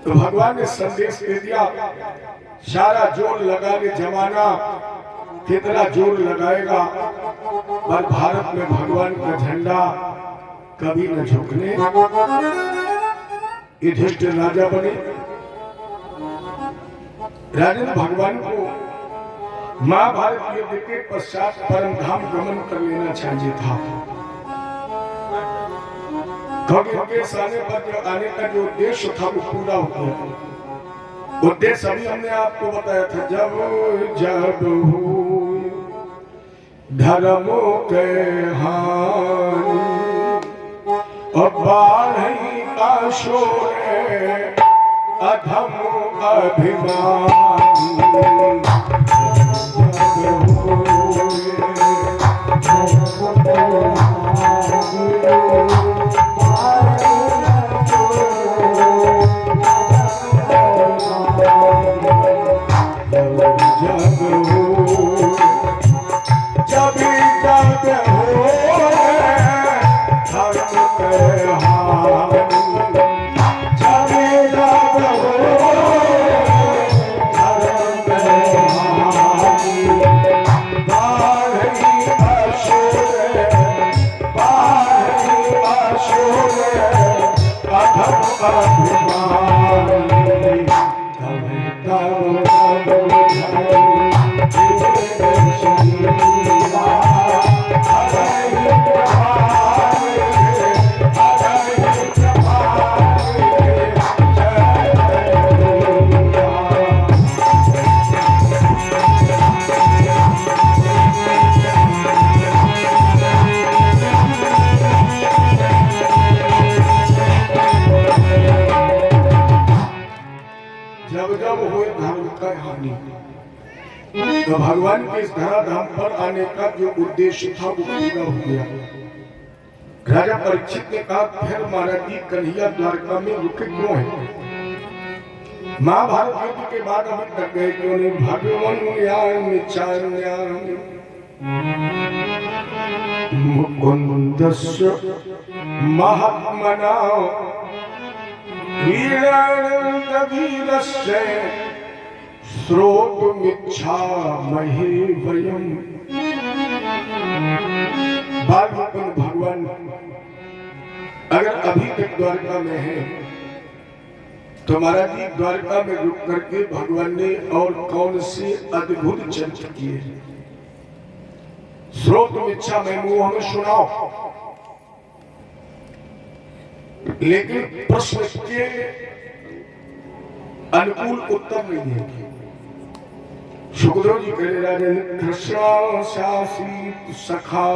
तो भगवान ने संदेश दे दिया, सारा जोर लगाने जमाना कितना जोर लगाएगा, पर भारत में भगवान का झंडा कभी न झुकने। युधिष्ठिर राजा बने। राजन भगवान को महाभारत युद्ध के पश्चात परम धाम गमन कर लेना चाहिए था, क्योंकि उनके आने का जो उद्देश्य था वो पूरा हो गया। उद्देश्य अभी हमने आपको बताया था, जब जब हुई धर्मों के हानि और बाढ़ी का शोर अधम अभिमानी, तो भगवान के इस धराधाम पर आने का जो उद्देश्य था वो पूरा हो गया। राजा परीक्षित ने कहा, फिर महाराज जी कन्हैया द्वारका में रुके क्यों हैं? महाभारत युद्ध के बाद अभी तक गए क्यों नहीं? मुकुंदस्य महात्मना वीरस्य श्रोतुमिच्छामहे वयम्। भगवान अगर अभी तक द्वारका में है तो महाराज जी द्वारका में रुक करके भगवान ने और कौन से अद्भुत चरित्र किए? श्रोतुमिच्छामहे, मुंह हमें सुनाओ। लेकिन प्रश्न के अनुकूल उत्तर नहीं है। सुखदेव जी कह राजन, कृष्ण शासी सखा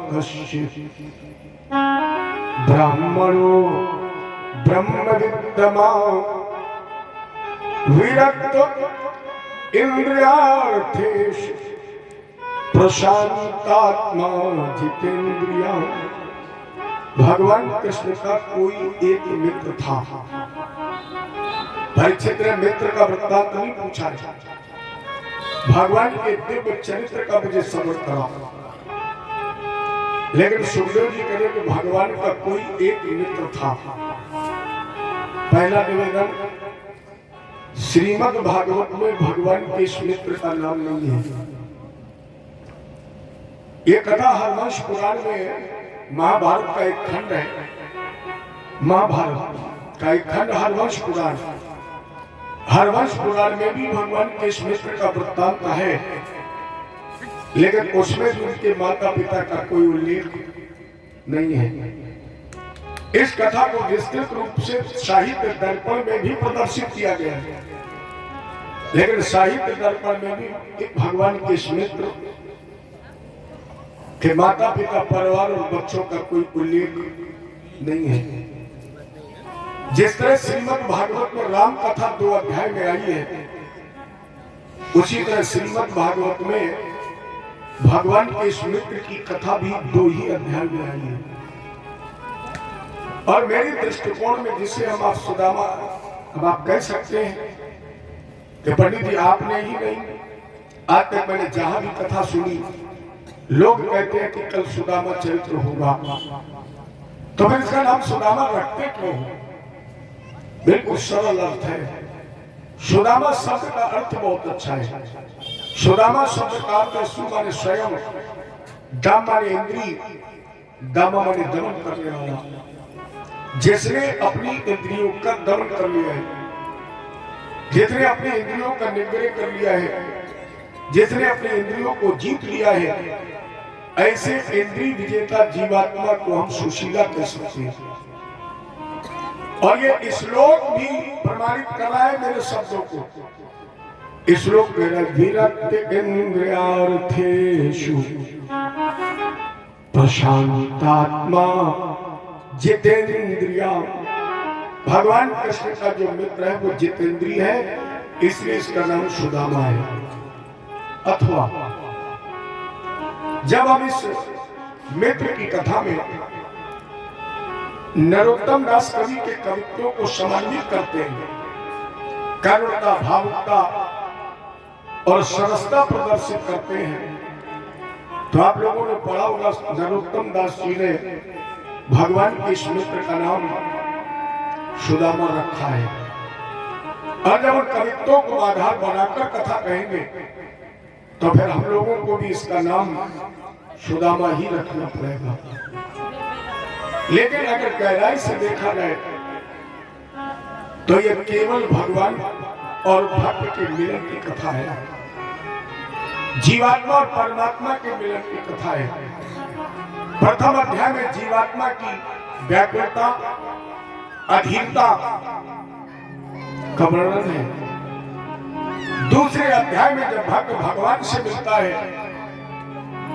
कश्चित् ब्राह्मणो ब्रह्मविद्दमा विरक्त इंद्रियार्थेषु प्रशांतात्मा जितेंद्रिया। भगवान कृष्ण का कोई एक मित्र था। परीक्षित ने मित्र का वृत्तांत नहीं पूछा, भगवान के दिव्य चरित्र का मुझे समझ करा। लेकिन सुखदेव जी कह रहे कि भगवान का कोई एक मित्र था। पहला निवेदन, श्रीमद् भागवत में भगवान के इस मित्र का नाम नहीं है। ये कथा हरवंश पुराण में महाभारत का एक खंड है। महाभारत का एक खंड हरवंश पुराण। हरवंश पुराण में भी भगवान के इस मित्र का वृत्तांत है, लेकिन उसमें भी उनके माता पिता का कोई उल्लेख नहीं है। इस कथा को विस्तृत रूप से साहित्य दर्पण में भी प्रदर्शित किया गया है, लेकिन साहित्य दर्पण में भी भगवान के इस मित्र के माता पिता, परिवार और बच्चों का कोई उल्लेख नहीं है। जिस तरह श्रीमद् भागवत में राम कथा 2 अध्याय में आई है, उसी तरह श्रीमद् भागवत में भगवान के इस मित्र की कथा भी 2 ही अध्याय में आई है। और मेरे दृष्टिकोण में जिसे हम आप सुदामा, अब आप कह सकते हैं कि पंडित जी आपने ही नहीं, आज तक मैंने जहां भी कथा सुनी लोग कहते हैं कि कल सुदामा चरित्र होगा, तो फिर इसका नाम सुदामा रखते क्यों? बिल्कुल सरल अर्थ है। सुदामा शब्द का अर्थ बहुत अच्छा है। सुदामा शब्द का अर्थ सु माने स्वयं, दाम माने इंद्रिय, दामा माने दमन करने वाला। जिसने अपनी इंद्रियों का दमन कर लिया है, जिसने अपनी इंद्रियों का निग्रह कर लिया है, जिसने अपनी इंद्रियों को जीत लिया है, ऐसे इंद्रिय विजेता जीवात्मा को हम सुशीला कह सकते हैं। और ये श्लोक भी प्रमाणित कर रहा है मेरे शब्दों को। श्लोक मेरा विरक्त इंद्रियार्थेषु प्रशांतात्मा जितेंद्रिया। भगवान कृष्ण का जो मित्र है वो जितेंद्रिय है, इसलिए इसका नाम सुदामा है। अथवा जब हम इस मित्र की कथा में नरोत्तम दास कवि के कवित्वों को समन्वित करते हैं, करुणता, भावुकता और सरसता प्रदर्शित करते हैं, तो आप लोगों ने पढ़ा होगा नरोत्तम दास जी ने भगवान के इस मित्र का नाम सुदामा रखा है। और जब उन कवित्वों को आधार बनाकर कथा कहेंगे तो फिर हम लोगों को भी इसका नाम सुदामा ही रखना पड़ेगा। लेकिन अगर गहराई से देखा जाए तो यह केवल भगवान और भक्त के मिलन की कथा है, जीवात्मा और परमात्मा के मिलन की कथा है। प्रथम अध्याय में जीवात्मा की व्याकुलता, अधीनता का वर्णन है। दूसरे अध्याय में जब भक्त भगवान से मिलता है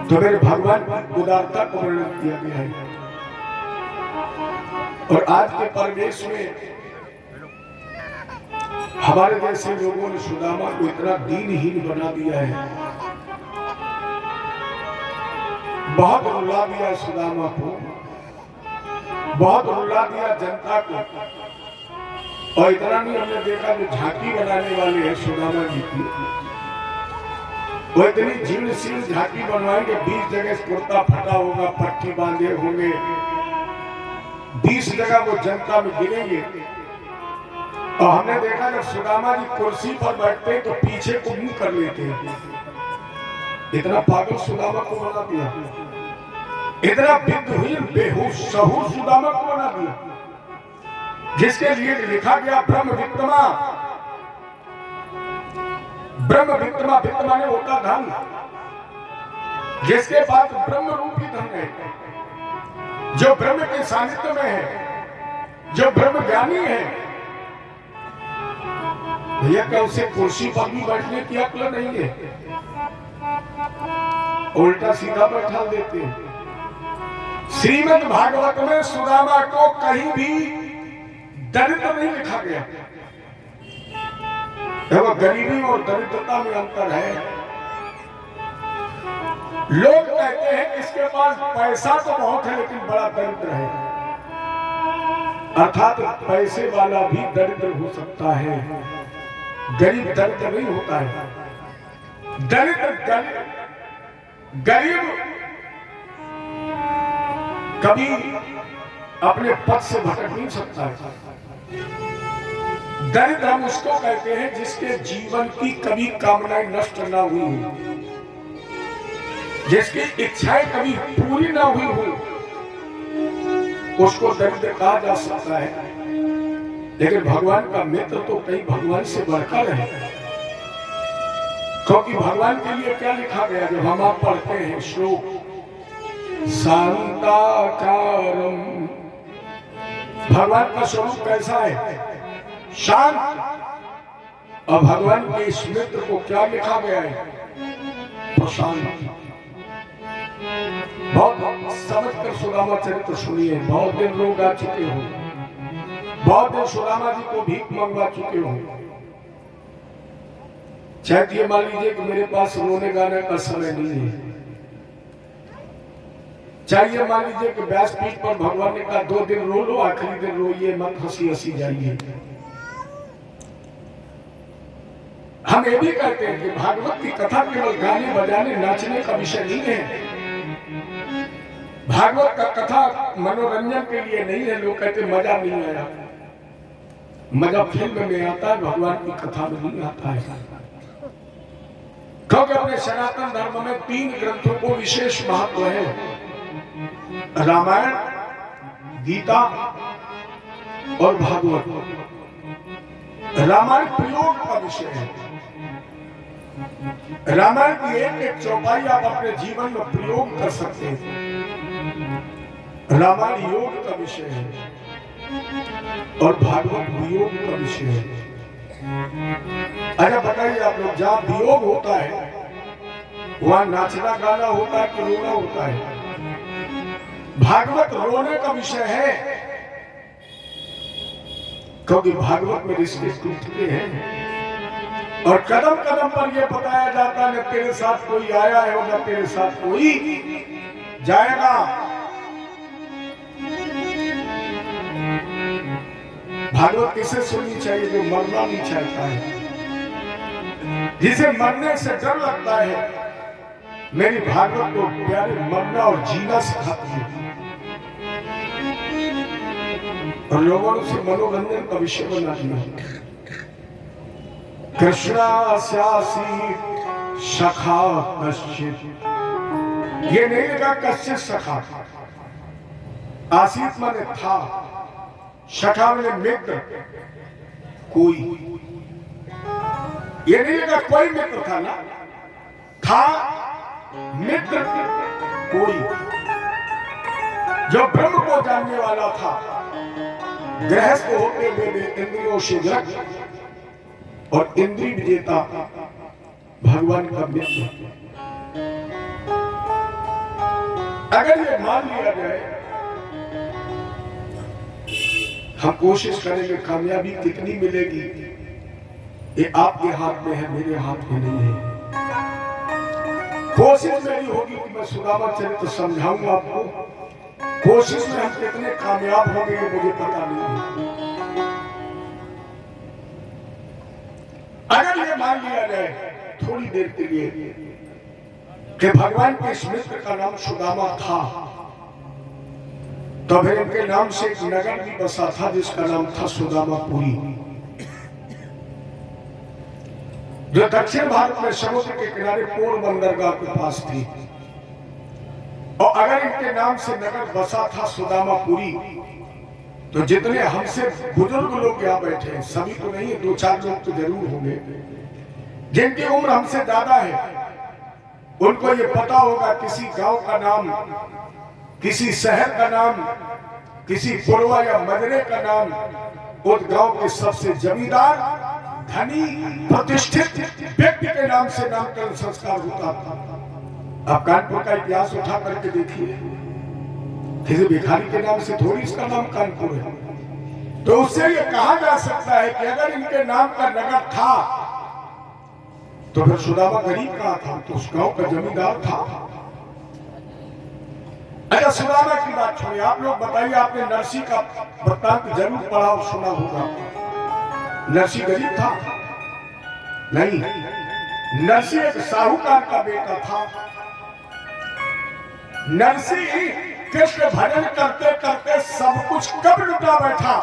तो मेरे भगवान की उदारता को वर्णन किया गया है। और आज के परिवेश में हमारे जैसे लोगों ने सुदामा को इतना दीनहीन बना दिया है, बहुत रुला दिया सुदामा को, बहुत रुला दिया जनता को। और इतना नहीं, हमने देखा जो झांकी बनाने वाले हैं सुदामा जी की, वो इतनी जीर्ण शीर्ण झांकी बनवाएंगे, 20 जगह कुर्ता फटा होगा, पट्टी बांधे होंगे, 20 जगह वो जनता में गिरेंगे। और हमने देखा जब सुदामा जी कुर्सी पर बैठते हैं तो पीछे को मुंह कर लेते हैं। इतना पागल सुदामा को बना दिया, इतना विद्वहीन बेहोश सहूर सुदामा को बना दिया, जिसके लिए लिखा गया ब्रह्म वित्तमा। ब्रह्म वित्तमा, वित्तमा ने होता धन, जिसके पास ब्रह्म रूपी धन है, जो ब्रह्म के सानिध्य में है, जो ब्रह्म ज्ञानी है। भैया क्या उसे कुर्सी पर भी बैठने की अक्ल नहीं है, उल्टा सीधा बैठा देते हैं। श्रीमद् भागवत में सुदामा को कहीं भी दरिद्र नहीं लिखा गया। देखो गरीबी और दरिद्रता में अंतर है। लोग कहते हैं इसके पास पैसा तो बहुत है लेकिन बड़ा दरिद्र है, अर्थात पैसे वाला भी दरिद्र हो सकता है, गरीब दरिद्र नहीं होता है। दरिद्र गरीब कभी अपने पद से भटक नहीं सकता है। दरिद्र हम उसको कहते हैं जिसके जीवन की कभी कामनाएं नष्ट ना हुई हो, जिसकी इच्छाएं कभी पूरी ना हुई हो, उसको दरिद्र कहा जा सकता है। लेकिन भगवान का मित्र तो कहीं भगवान से बढ़कर है, क्योंकि भगवान के लिए क्या लिखा गया जब हम आप पढ़ते हैं श्लोक, शांताकारम। भगवान का स्वरूप कैसा है? शांत। और भगवान के इस मित्र को क्या लिखा गया है? प्रशांत। बहुत समझकर सुदामा चरित्र सुनिए। बहुत दिन लोग आ चुके हो, बहुत दिन सुदामा जी को भीख मंगवा चुके हो। चाहे मान लीजिए कि मेरे पास रोने गाने का समय नहीं है, चाहिए मान लीजिए कि व्यासपीठ पर भगवान ने कहा 2 दिन रो लो, आखिरी दिन रोइए मत, हंसी हंसी जाइए। हम ये भी कहते हैं कि भागवत की कथा केवल गाने बजाने नाचने का विषय नहीं है। भागवत का कथा मनोरंजन के लिए नहीं है। लोग कहते मजा नहीं आया, मजा फिल्म में आता है, भगवान की कथा में नहीं आता है। क्योंकि अपने सनातन धर्म में 3 ग्रंथों को विशेष महत्व है, रामायण, गीता और भागवत। रामायण प्रयोग का विषय है। रामायण की एक चौपाई आप अपने जीवन में प्रयोग कर सकते हैं। रामायण योग का विषय है और भागवत वियोग का विषय है। अच्छा बताइए आप लोग, जहां वियोग होता है वहां नाचना गाना होता है कि रोना होता है? भागवत रोने का विषय है, क्योंकि भागवत में रिश्ते टूटते हैं और कदम कदम पर यह बताया जाता है, न तेरे साथ कोई आया है और न तेरे साथ कोई जाएगा। भागवत किसे सुननी चाहिए? जो मरना नहीं चाहता है, जिसे मरने से डर लगता है। मेरी भागवत को प्यारे मरना और जीना सिखाती है और लोगों ने उसे मनोरंजन का विषय बना दिया। कृष्णास्यासी सखा कश्चित्, ये नहीं लगा कश्चित् सखा। आसीत माने था, सखा माने मित्र, कोई। ये नहीं लगा कोई मित्र था ना, था मित्र कोई, जो ब्रह्म को जानने वाला था। गृहस्थ होते हुए इंद्रियों से ग्रस्त और इंद्रिय विजेता भगवान का मित्र। अगर ये मान लिया जाए, हम कोशिश करेंगे, कामयाबी कितनी मिलेगी ये आपके हाथ में है, मेरे हाथ में नहीं है। कोशिश मेरी होगी कि मैं सुदामा चरित्र समझाऊंगा आपको। कोशिश में हम कितने कामयाब होंगे ये मुझे पता नहीं है। अगर ये मान लिया जाए थोड़ी देर के लिए कि भगवान के इस मित्र का नाम सुदामा था, तो फिर इनके नाम से एक नगर भी बसा था जिसका नाम था सुदामापुरी, जो दक्षिण भारत में समुद्र के किनारे पोरबंदरगाह के पास थी। और अगर इनके नाम से नगर बसा था सुदामापुरी, तो जितने हमसे बुजुर्ग लोग यहाँ बैठे हैं, सभी तो नहीं, 2-4 लोग तो जरूर होंगे जिनकी उम्र हमसे ज्यादा है, उनको ये पता होगा किसी गांव का नाम, किसी शहर का नाम, किसी पुरवा या मजरे का नाम उस गांव के सबसे जमींदार, धनी, प्रतिष्ठित व्यक्ति के नाम से नामकरण संस्कार होता था। आप कानपुर का इतिहास उठा करके देखिए, किसी भिखारी के नाम से थोड़ी इसका नाम कानपुर है। तो उससे ये कहा जा सकता है कि अगर इनके नाम का नगर था तो फिर सुदामा गरीब कहाँ था? तो उस गांव का जमींदार था। अच्छा, सुदामा की बात छोड़िए, आप लोग बताइए, आपने नरसी का वृत्तांत जरूर पढ़ा और सुना होगा। नरसी गरीब था? नहीं, नरसी एक साहूकार का बेटा था। नरसी कृष्ण भजन करते करते सब कुछ कब लुटा बैठा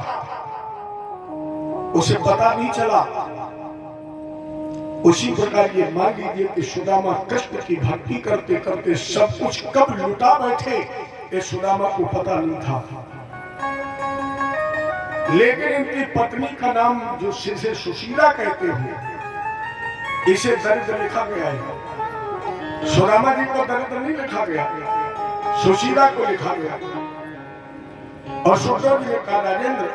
उसे पता नहीं चला। उसी प्रकार ये मान लीजिए कि सुदामा कृष्ण की भक्ति करते करते सब कुछ कब लुटा बैठे ये सुदामा को पता नहीं था। लेकिन इनकी पत्नी का नाम जो जिसे सुशीला कहते हैं, इसे दरिद्र लिखा गया है। सुदामा जी को दरिद्र नहीं लिखा गया, सुशीला को लिखा गया। और सुखदेव जी ने कहा, राजेंद्र,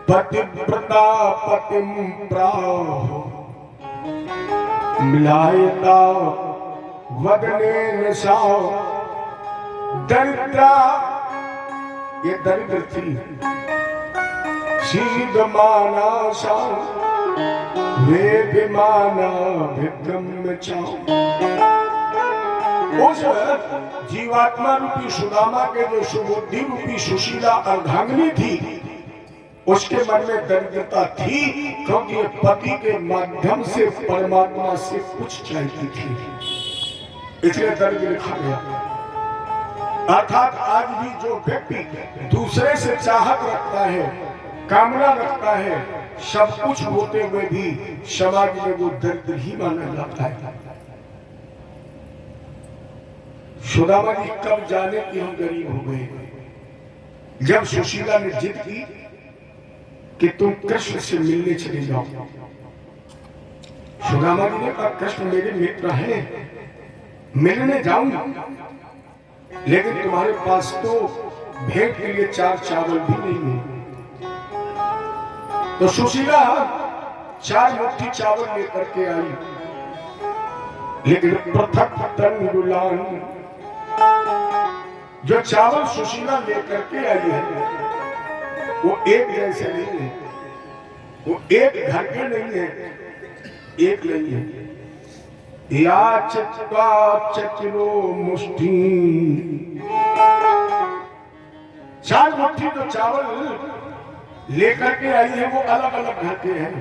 पतिव्रता पतिम प्राह मिलायता वदने निशाओ। दरिद्रा, ये दरिद्र थी, शीद माना शाओ वे विमाना विक्रम चाओ। उस जीवात्मा रूपी सुदामा के जो सुबुद्धि रूपी सुशीला अर्धांगिनी थी, उसके मन में दरिद्रता थी, क्योंकि पति के माध्यम से परमात्मा से कुछ चाहती थी, इसलिए दरिद्र लिखा गया। अर्थात आज भी जो व्यक्ति दूसरे से चाहत रखता है कामना रखता है, सब कुछ होते हुए भी समाज में वो दरिद्र ही माना जाता है। सुदामा जी कब जाने कि हम गरीब हो गए, जब सुशीला ने जिद की कि तुम कृष्ण से मिलने चले जाओ। सुदामा जी ने कहा कृष्ण मेरे मित्र हैं, मिलने जाऊं, लेकिन तुम्हारे पास तो भेंट के लिए 4 चावल भी नहीं है। तो सुशीला 4 मुट्ठी चावल लेकर के आई, लेकिन पृथक तंडुलान, जो चावल सुशीला लेकर के आई है वो एक जैसे नहीं है, वो एक घर के नहीं है, एक नहीं है। या चक्का चक्रो मुष्टि, 4 मुट्ठी जो चावल लेकर के आई है वो अलग अलग घर के हैं।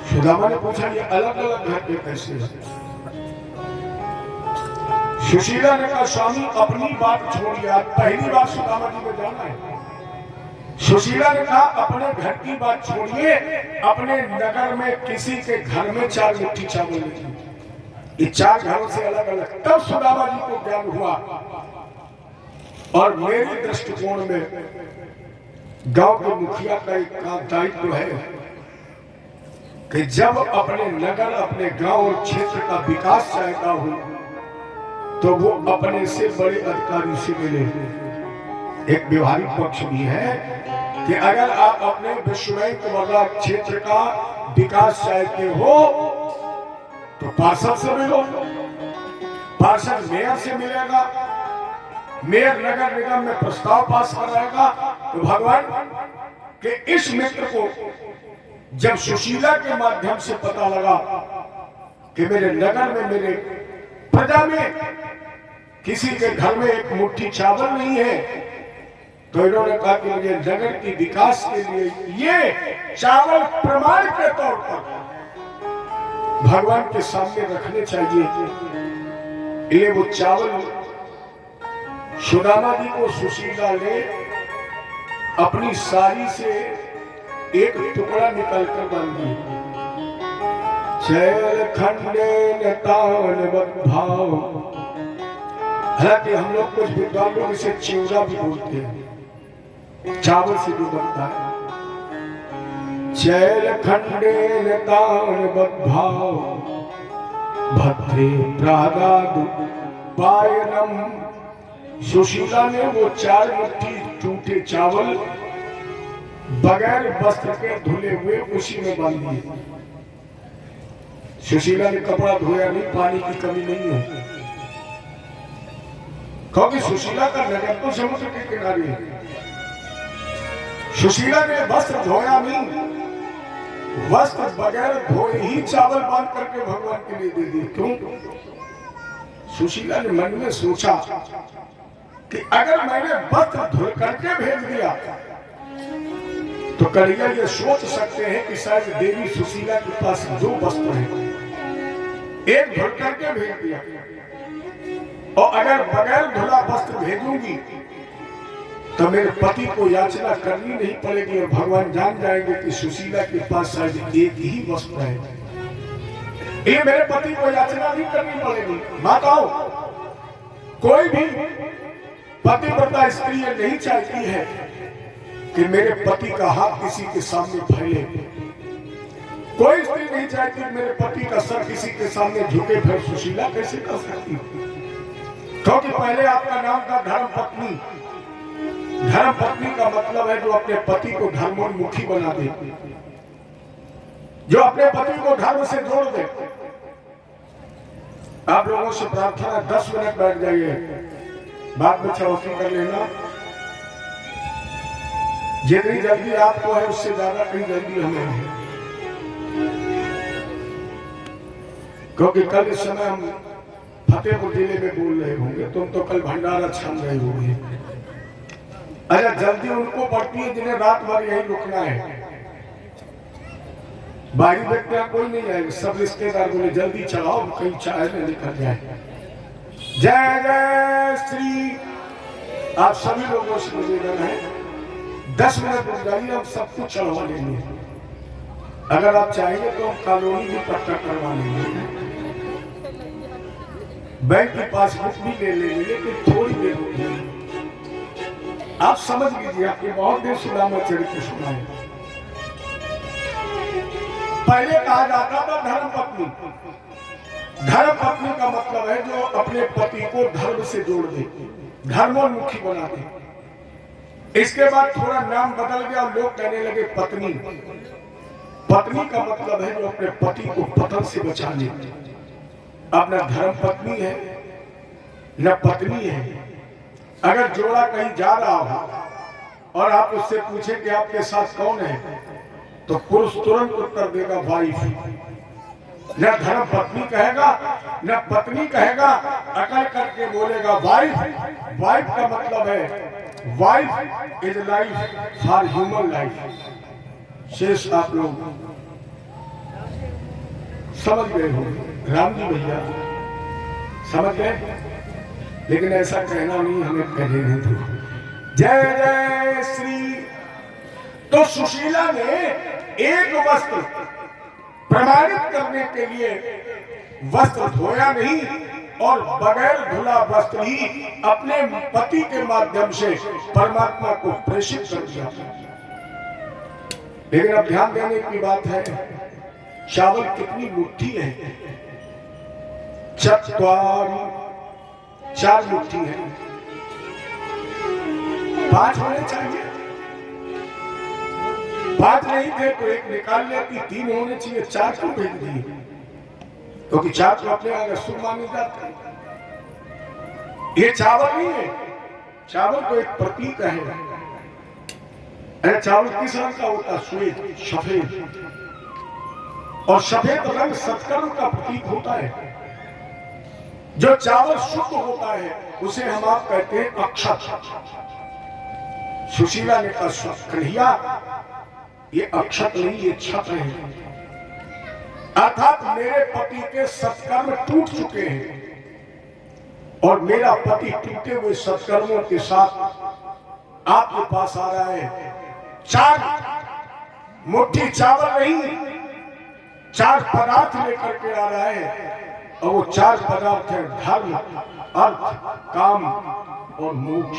सुदामा ने पूछा ये अलग अलग घर के कैसे हैं? सुशीला ने कहा स्वामी अपनी बात छोड़िए, आज पहली बार सुदामा जी को जाना है। सुशीला ने कहा अपने घर की बात छोड़िए, अपने नगर में किसी के घर में 4 मुट्ठी चावल लीजिए, ये 4 घरों से अलग अलग। तब सुदामा जी को ज्ञान हुआ। और मेरे दृष्टिकोण में गांव के मुखिया का एक दायित्व है कि जब अपने नगर, अपने गांव और क्षेत्र का विकास चाहता हो तो वो अपने से बड़े अधिकारी से मिले। एक व्यवहारिक पक्ष भी है कि अगर आप अपने विश्व बैंक वाला क्षेत्र का विकास चाहते हो तो पार्षद से मिलो, पार्षद मेयर से मिलेगा, मेयर नगर निगम में प्रस्ताव पास कराएगा। तो भगवान के इस मित्र को जब सुशीला के माध्यम से पता लगा कि मेरे नगर में, मेरे प्रजा में किसी के घर में एक मुट्ठी चावल नहीं है, तो इन्होंने कहा कि मुझे नगर की विकास के लिए ये चावल प्रमाण के तौर पर भगवान के सामने रखने चाहिए। ये वो चावल सुदामा जी को सुशीला ने अपनी साड़ी से एक टुकड़ा निकालकर बांध दिया। चैल खंडे तान भाव, हालांकि हम लोग कुछ विद्वान लोग इसे चिवड़ा भी बोलते हैं, चावल से जो बनता है। चैल खंडे तान भाव भद्रे प्रागाद पायनम, सुशीला ने वो 4 मुट्ठी टूटे चावल बगैर वस्त्र के धुले हुए उसी में बांध दिए। सुशीला ने कपड़ा धोया नहीं, पानी की कमी नहीं है, क्योंकि सुशीला का नगर तो समुद्र के किनारे है। सुशीला ने वस्त्र धोया नहीं, वस्त्र बगैर धोए ही चावल बांध करके भगवान के लिए दे दिए। क्यों? सुशीला ने मन में सोचा कि अगर मैंने वस्त्र धो करके भेज दिया तो कन्हैया ये सोच सकते हैं कि शायद देवी सुशीला के पास 2 वस्त्र हैं, एक धो करके भेज दिया, और अगर बगैर धुला वस्त्र भेजूंगी तो मेरे पति को याचना करनी नहीं पड़ेगी और भगवान जान जाएंगे कि सुशीला के पास शायद एक ही वस्त्र है। ये मेरे पति को याचना नहीं करनी पड़ेगी। माताओं, कोई भी पतिव्रता स्त्री नहीं चाहती है कि मेरे पति का हाथ किसी के सामने फैले। कोई स्त्री नहीं चाहती कि मेरे पति का सर किसी के सामने झुके। फिर सुशीला कैसे कर सकती? क्योंकि पहले आपका नाम था धर्म पत्नी। धर्म पत्नी का मतलब है जो अपने पति को धर्मोन्मुखी बना दे, जो अपने पति को धर्म से जोड़ दे। आप लोगों से प्रार्थना है 10 मिनट बैठ जाइए, बाद में चौकी कर लेना। जितनी जल्दी आपको है उससे ज्यादा कहीं जल्दी हमें है, क्योंकि कल इस समय हम फतेहपुर जिले में बोल रहे होंगे, तुम तो कल भंडारा छान रहे होंगे। अच्छा, जल्दी उनको पड़ती है जिन्हें रात भर यही रुकना है। बाहरी व्यक्ति कोई नहीं आएगा, सब रिश्तेदार बोले जल्दी चलाओ कहीं चाय में निकल जाए। जय जय श्री। आप सभी लोगों से निवेदन है 10 मिनट रुक जाइए, हम सब कुछ चढ़वा लेंगे। अगर आप चाहेंगे तो हम कॉलोनी भी पट्टा करवा लेंगे, बैंक की पासबुक भी ले लेंगे, लेकिन थोड़ी देर रुक जाइए। आप समझ लीजिए, आपके बहुत देर सुदामा चरित्र सुना है। पहले कहा जाता था धर्म पत्नी। धर्म पत्नी का मतलब है जो अपने पति को धर्म से जोड़ दे, धर्मोन्मुखी बना दे। इसके बाद थोड़ा नाम बदल गया, लोग कहने लगे पत्नी। पत्नी का मतलब है जो अपने पति को पतन से बचा ले। अब न धर्म पत्नी है न पत्नी है। अगर जोड़ा कहीं जा रहा हो और आप उससे पूछे कि आपके साथ कौन है, तो पुरुष तुरंत उत्तर देगा वाइफ। न धर्म पत्नी कहेगा न पत्नी कहेगा, अकल करके बोलेगा वाइफ। वाइफ का मतलब है wife is life for human life. शेष आप लोग समझ गए हो, राम जी भैया समझ गए, लेकिन ऐसा कहना नहीं, हमें कहे नहीं तो जय जय श्री। तो सुशीला ने एक वस्त्र प्रमाणित करने के लिए वस्त्र धोया नहीं और बगैर धुला वस्त्र ही अपने पति के माध्यम से परमात्मा को प्रेषित कर दिया। लेकिन अब ध्यान देने की बात है, चावल कितनी मुट्ठी है? 4 मुट्ठी है। 5 होने चाहिए, 5 नहीं थे तो एक निकाल लेती, 3 होने चाहिए, 4 क्यों भेज दिए? क्योंकि 4 तो अपने आगे शुभ माने जाते हैं। ये चावल नहीं है, चावल तो एक प्रतीक है। अरे चावल किस रंग का होता? श्वेत, सफेद। और सफेद रंग सत्कर्म का प्रतीक होता है। जो चावल शुद्ध होता है उसे हम आप कहते हैं अक्षत। सुशीला ने कहा कन्हैया ये अक्षत नहीं, ये छत है। अर्थात मेरे पति के सत्कर्म टूट चुके हैं और मेरा पति टूटे हुए सत्कर्मों के साथ आपके पास आ रहा है। 4 मुट्ठी चावल नहीं, 4 पदार्थ लेकर के आ रहा है। और वो 4 पदार्थ है धर्म, अर्थ, काम और मोक्ष।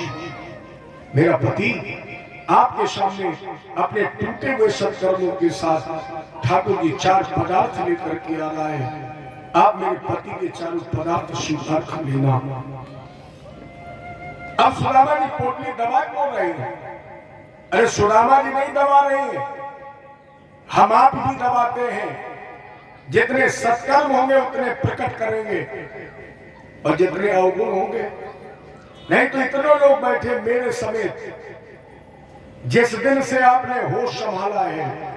मेरा पति आपके सामने अपने टूटे हुए सत्कर्मों के साथ ठाकुर जी 4 पदार्थ लेकर के आ रहा है। आप मेरे पति के 4 पदार्थ स्वीकार कर लेना। अब सुदामा जी पोटली दबा क्यों रहे हैं? अरे सुदामा जी नहीं दबा रहे हैं, हम आप भी दबाते हैं। जितने सत्कर्म होंगे उतने प्रकट करेंगे और जितने अवगुण होंगे नहीं। तो इतने लोग बैठे मेरे समेत, जिस दिन से आपने होश संभाला है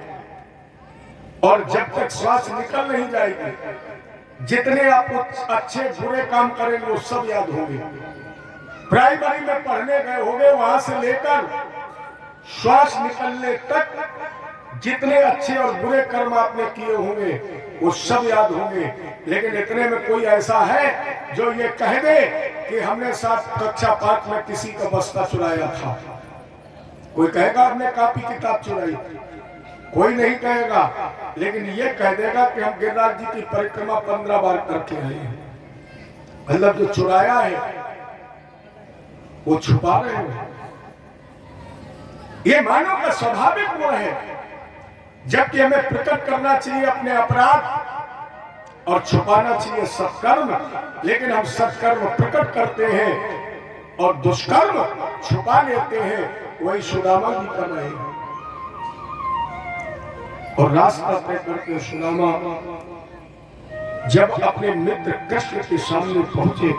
और जब तक श्वास निकल नहीं जाएगी, जितने आप अच्छे बुरे काम करेंगे वो सब याद होंगे। प्राइमरी में पढ़ने गए होंगे, वहां से लेकर श्वास निकलने तक जितने अच्छे और बुरे कर्म आपने किए होंगे वो सब याद होंगे। लेकिन इतने में कोई ऐसा है जो ये कह दे कि हमने 7 कक्षा 5 में किसी का बस्ता चुराया था? कोई कहेगा आपने कॉपी किताब चुराई? कोई नहीं कहेगा, लेकिन ये कह देगा कि हम गिरिराज जी की परिक्रमा 15 बार करके आए हैं। मतलब जो चुराया है वो छुपा रहे हैं। ये मानव का स्वाभाविक गुण है, जबकि हमें प्रकट करना चाहिए अपने अपराध और छुपाना चाहिए सत्कर्म। लेकिन हम सत्कर्म प्रकट करते हैं और दुष्कर्म छुपा लेते हैं। वही सुदामा जी कर रहे हैं। और रास्ता तय करके सुदामा जब अपने मित्र कृष्ण के सामने पहुंचे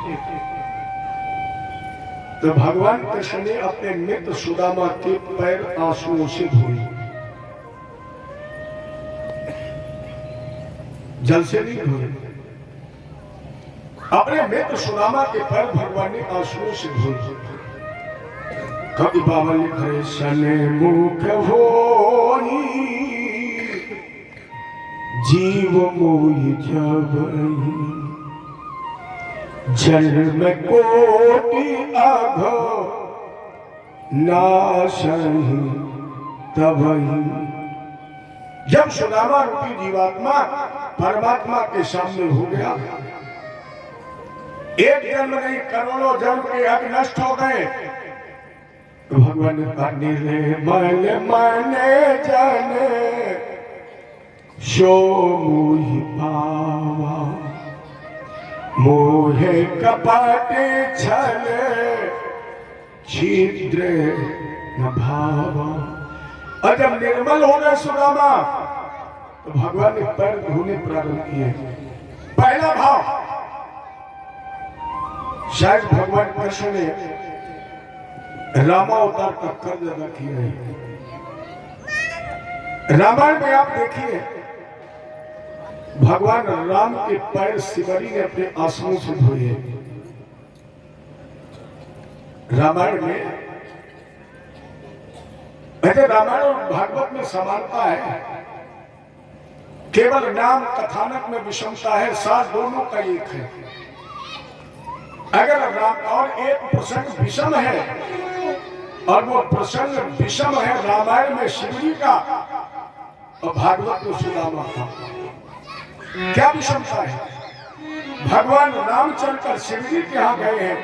तो भगवान कृष्ण ने अपने मित्र सुदामा के पैर आंसुओं से धोए। जल से नहीं धोए, अपने मित्र सुदामा के पैर भगवान ने आंसुओं से धोए। कवि बाबा लिख रहे सने मुख होई जीव मोहि जबई जल में कोटि अघ नाशहि तब जब सुदामा रूपी जीवात्मा परमात्मा के सामने हो गया, एक जन्म नहीं करोड़ों जन्म के हक नष्ट हो गए, तो भगवान ने कहा निर्मल माने जाने सो मोहि पावा, मोहे कपाटे छले छिद्र न भावा। और जब निर्मल हो गए सुदामा, तो भगवान ने पैर धोने प्रारंभ किए। पहला भाव शायद भगवान कृष्ण ने रामावतार का कर्ज अदा किया है। रामायण में आप देखिए, भगवान राम के पैर सिमरी ने अपने आंसुओं से धोए। रामायण में रामायण और भागवत में समानता है, केवल नाम कथानक में विषमता है, सार दोनों का एक है। अगर राम और एक प्रसंग विषम है और वो प्रसंग विषम है रामायण में शिवजी का और भागवत में सुदामा का, क्या विषमता है? भगवान राम चलकर शिवजी के यहाँ गए हैं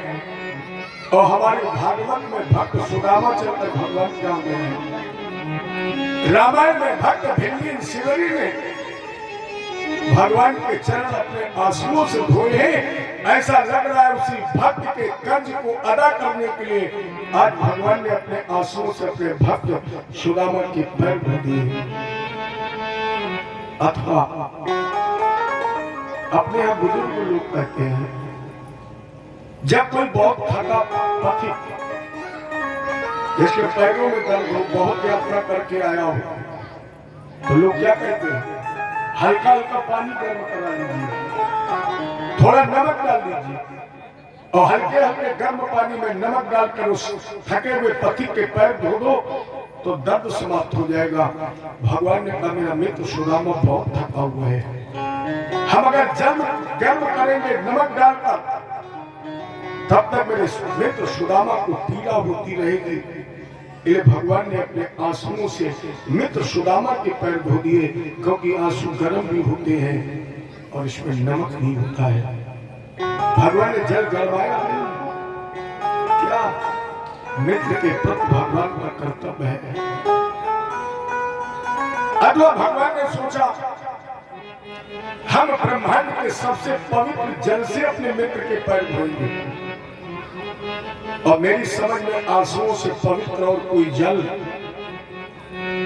और हमारे भागवत में भक्त सुदामा चलकर भगवान के यहाँ गए हैं। रामायण में भक्त भिन्न शिवजी ने भगवान के चरण अपने आंसुओं से धोए हैं। ऐसा लग रहा है उसी भक्त के कर्ज को अदा करने के लिए आज भगवान ने अपने आंसुओं से अपने भक्त सुदामा के पैर धो दिए। अथवा अपने यहाँ बुजुर्ग लोग कहते हैं, जब कोई बहुत थका पथिक जिसके पैरों में दर्द हो, बहुत यात्रा करके आया हो, तो लोग क्या कहते हैं? हल्का हल्का पानी गर्म करा लीजिए, थोड़ा नमक डाल दीजिए और हल्के हल्के गर्म पानी में नमक डालकर उस थके हुए पथिक के पैर धो दो तो दर्द समाप्त हो जाएगा। भगवान ने कहा मेरा मित्र सुदामा बहुत थका हुआ है, हम अगर गर्म करेंगे नमक डालकर तब तक मेरे मित्र सुदामा को पीड़ा होती रहेगी। इसलिए भगवान ने अपने आंसुओं से मित्र सुदामा के पैर धो दिए, क्योंकि आंसू गर्म भी होते हैं और इसमें नमक भी होता है। भगवान ने जल गरमाया नहीं, क्या मित्र के प्रति भगवान का कर्तव्य है। अथवा भगवान ने सोचा हम ब्रह्मांड के सबसे पवित्र जल से अपने मित्र के पैर धोएंगे, और मेरी समझ में आंसुओं से पवित्र और कोई जल,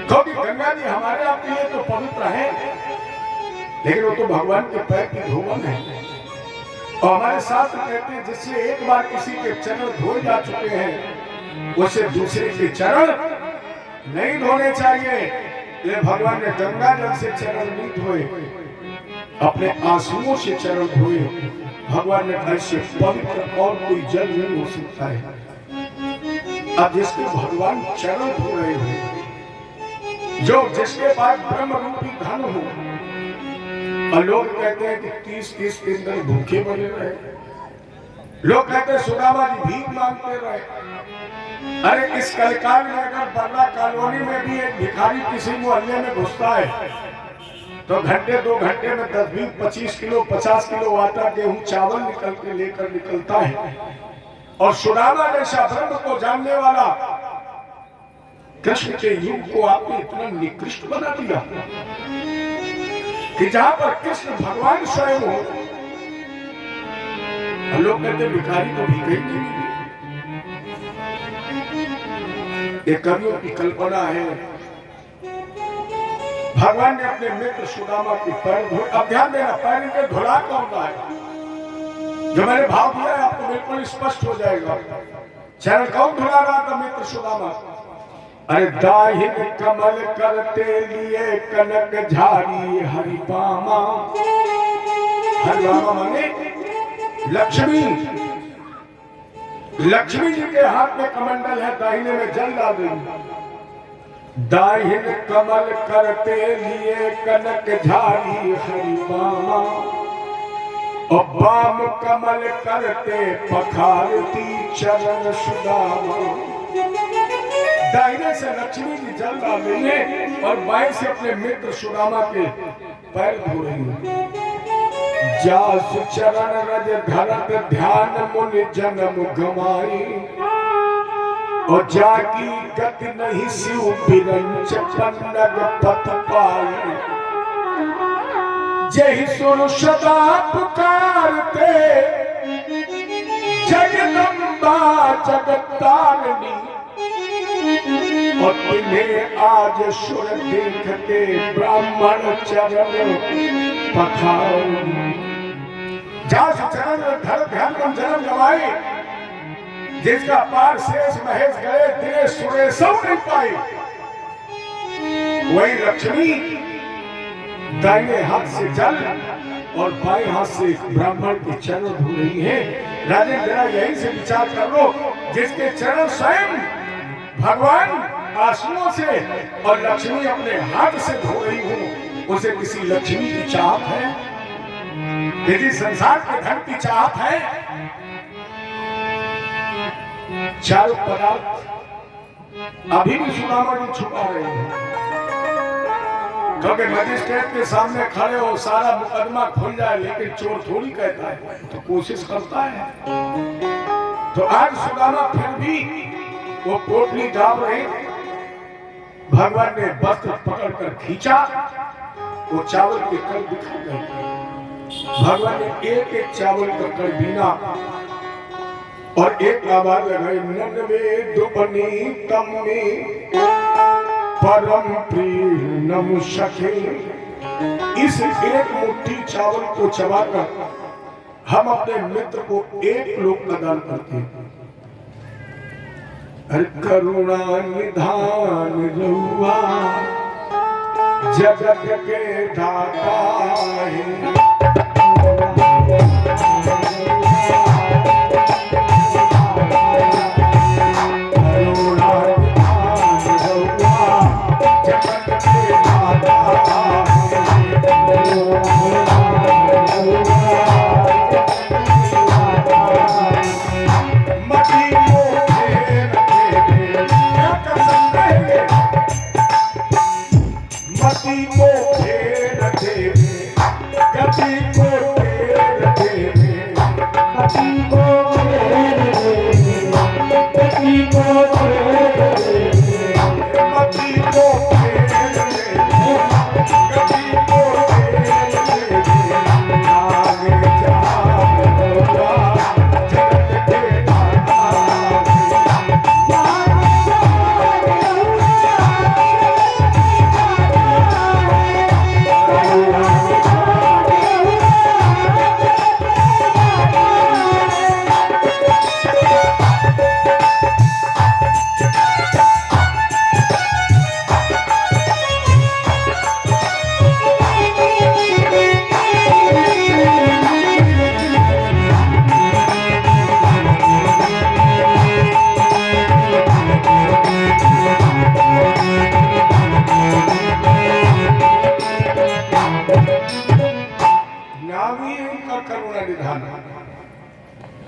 क्योंकि गंगा जी हमारे आपके लिए तो पवित्र है, लेकिन वो तो भगवान के पैर की धोवन है। और हमारे शास्त्र कहते हैं जिससे एक बार किसी के चरण धोए जा चुके हैं उसे दूसरे के चरण नहीं धोने चाहिए। ये भगवान ने गंगा जल से चरण नहीं धोए, अपने आंसुओं से चरण धोए। भगवान ने ऐसे पवित्र और कोई जल नहीं हो सकता है। अब जिसके भगवान चरण धो रहे हो, जो जिसके पास ब्रह्म रूपी धन हो, और लोग कहते हैं कि 30-30 दिन तक भूखे बने रहे, लोग कहते हैं सुदामा जी भीख मांगते रहे। अरे इस कलकाल में अगर बर्रा कॉलोनी में भी एक भिखारी किसी मोहल्ले में घुसता है तो घंटे 2 घंटे में 10, 20, 25 किलो 50 किलो आटा गेहूं चावल निकल के लेकर निकलता है। और सुदामा जैसा ब्रह्म को जानने वाला कृष्ण के युग को आपने इतना निकृष्ट बना दिया कि जहां पर कृष्ण भगवान स्वयं हो, लोग कहते भिखारी को भीख ही नहीं। ये कवियों की कल्पना है। भगवान ने अपने मित्र सुदामा के पैर धोए। अब ध्यान देना, पैर इनके धुला कौन रहा है? जो मैंने भाव दिया है आपको बिल्कुल स्पष्ट हो जाएगा। चरण कौन धुला रहा था? मित्र सुदामा। अरे दाहिन कमल करते लिए कनक झाड़ी हरिपामा। हरिपामा माने लक्ष्मी। लक्ष्मी जी के हाथ में कमंडल है, दाहिने में जल डाल रही। दाहिन कमल करते लिए कनक झाड़ी हरिपामा, और बाम कमल करते पखारती चरण सुदामा। दाहिने से लक्ष्मी जी जल डाल रही है और बाएं से अपने मित्र सुदामा के पैर धो रही है। जासु चरण रज धरत ध्यान मुनि जन्म गवाई और जाकी गति नहीं शिव बिरंच पन्नग पथ पाई। जय सुर सदा पुकारते जगदम्बा जगतारिणी और तुम्हें आज सुर देखते ब्राह्मण चरण पखार। जासु चरण धर ध्यान जन्म गवाई, जिसका पार शेष महेश गए दिने सुरेश नहीं पाई। वही लक्ष्मी दाहिने हाथ से जल और बाएं हाथ से ब्राह्मण के चरण धो रही है। राजन जरा यही से विचार कर लो, जिसके चरण स्वयं भगवान आंसुओं से और लक्ष्मी अपने हाथ से धो रही हूं, उसे किसी लक्ष्मी की चाहत है? यदि संसार के धन की चाहत है? चारों पदार्थ अभी भी सुदामा जी छुपा रहे हैं, क्योंकि मजिस्ट्रेट के सामने खड़े हो सारा मुकदमा खुल जाए, लेकिन चोर थोड़ी कहता है, तो कोशिश करता है। तो आज सुदामा फिर भी वो पोटली डाल रहे, भगवान ने वस्त्र पकड़कर खींचा, वो चावल के कल दिखा गए। भगवान ने एक एक चावल का कल बीना और एक आवाज लगाई, नन्वे दुबनी तम्मे परम प्रिय नम सखे। इस एक मुट्ठी चावल को चबाकर हम अपने मित्र को एक लोक का दान करते हैं। करुणा निधान रहुआ जगत के दाता है।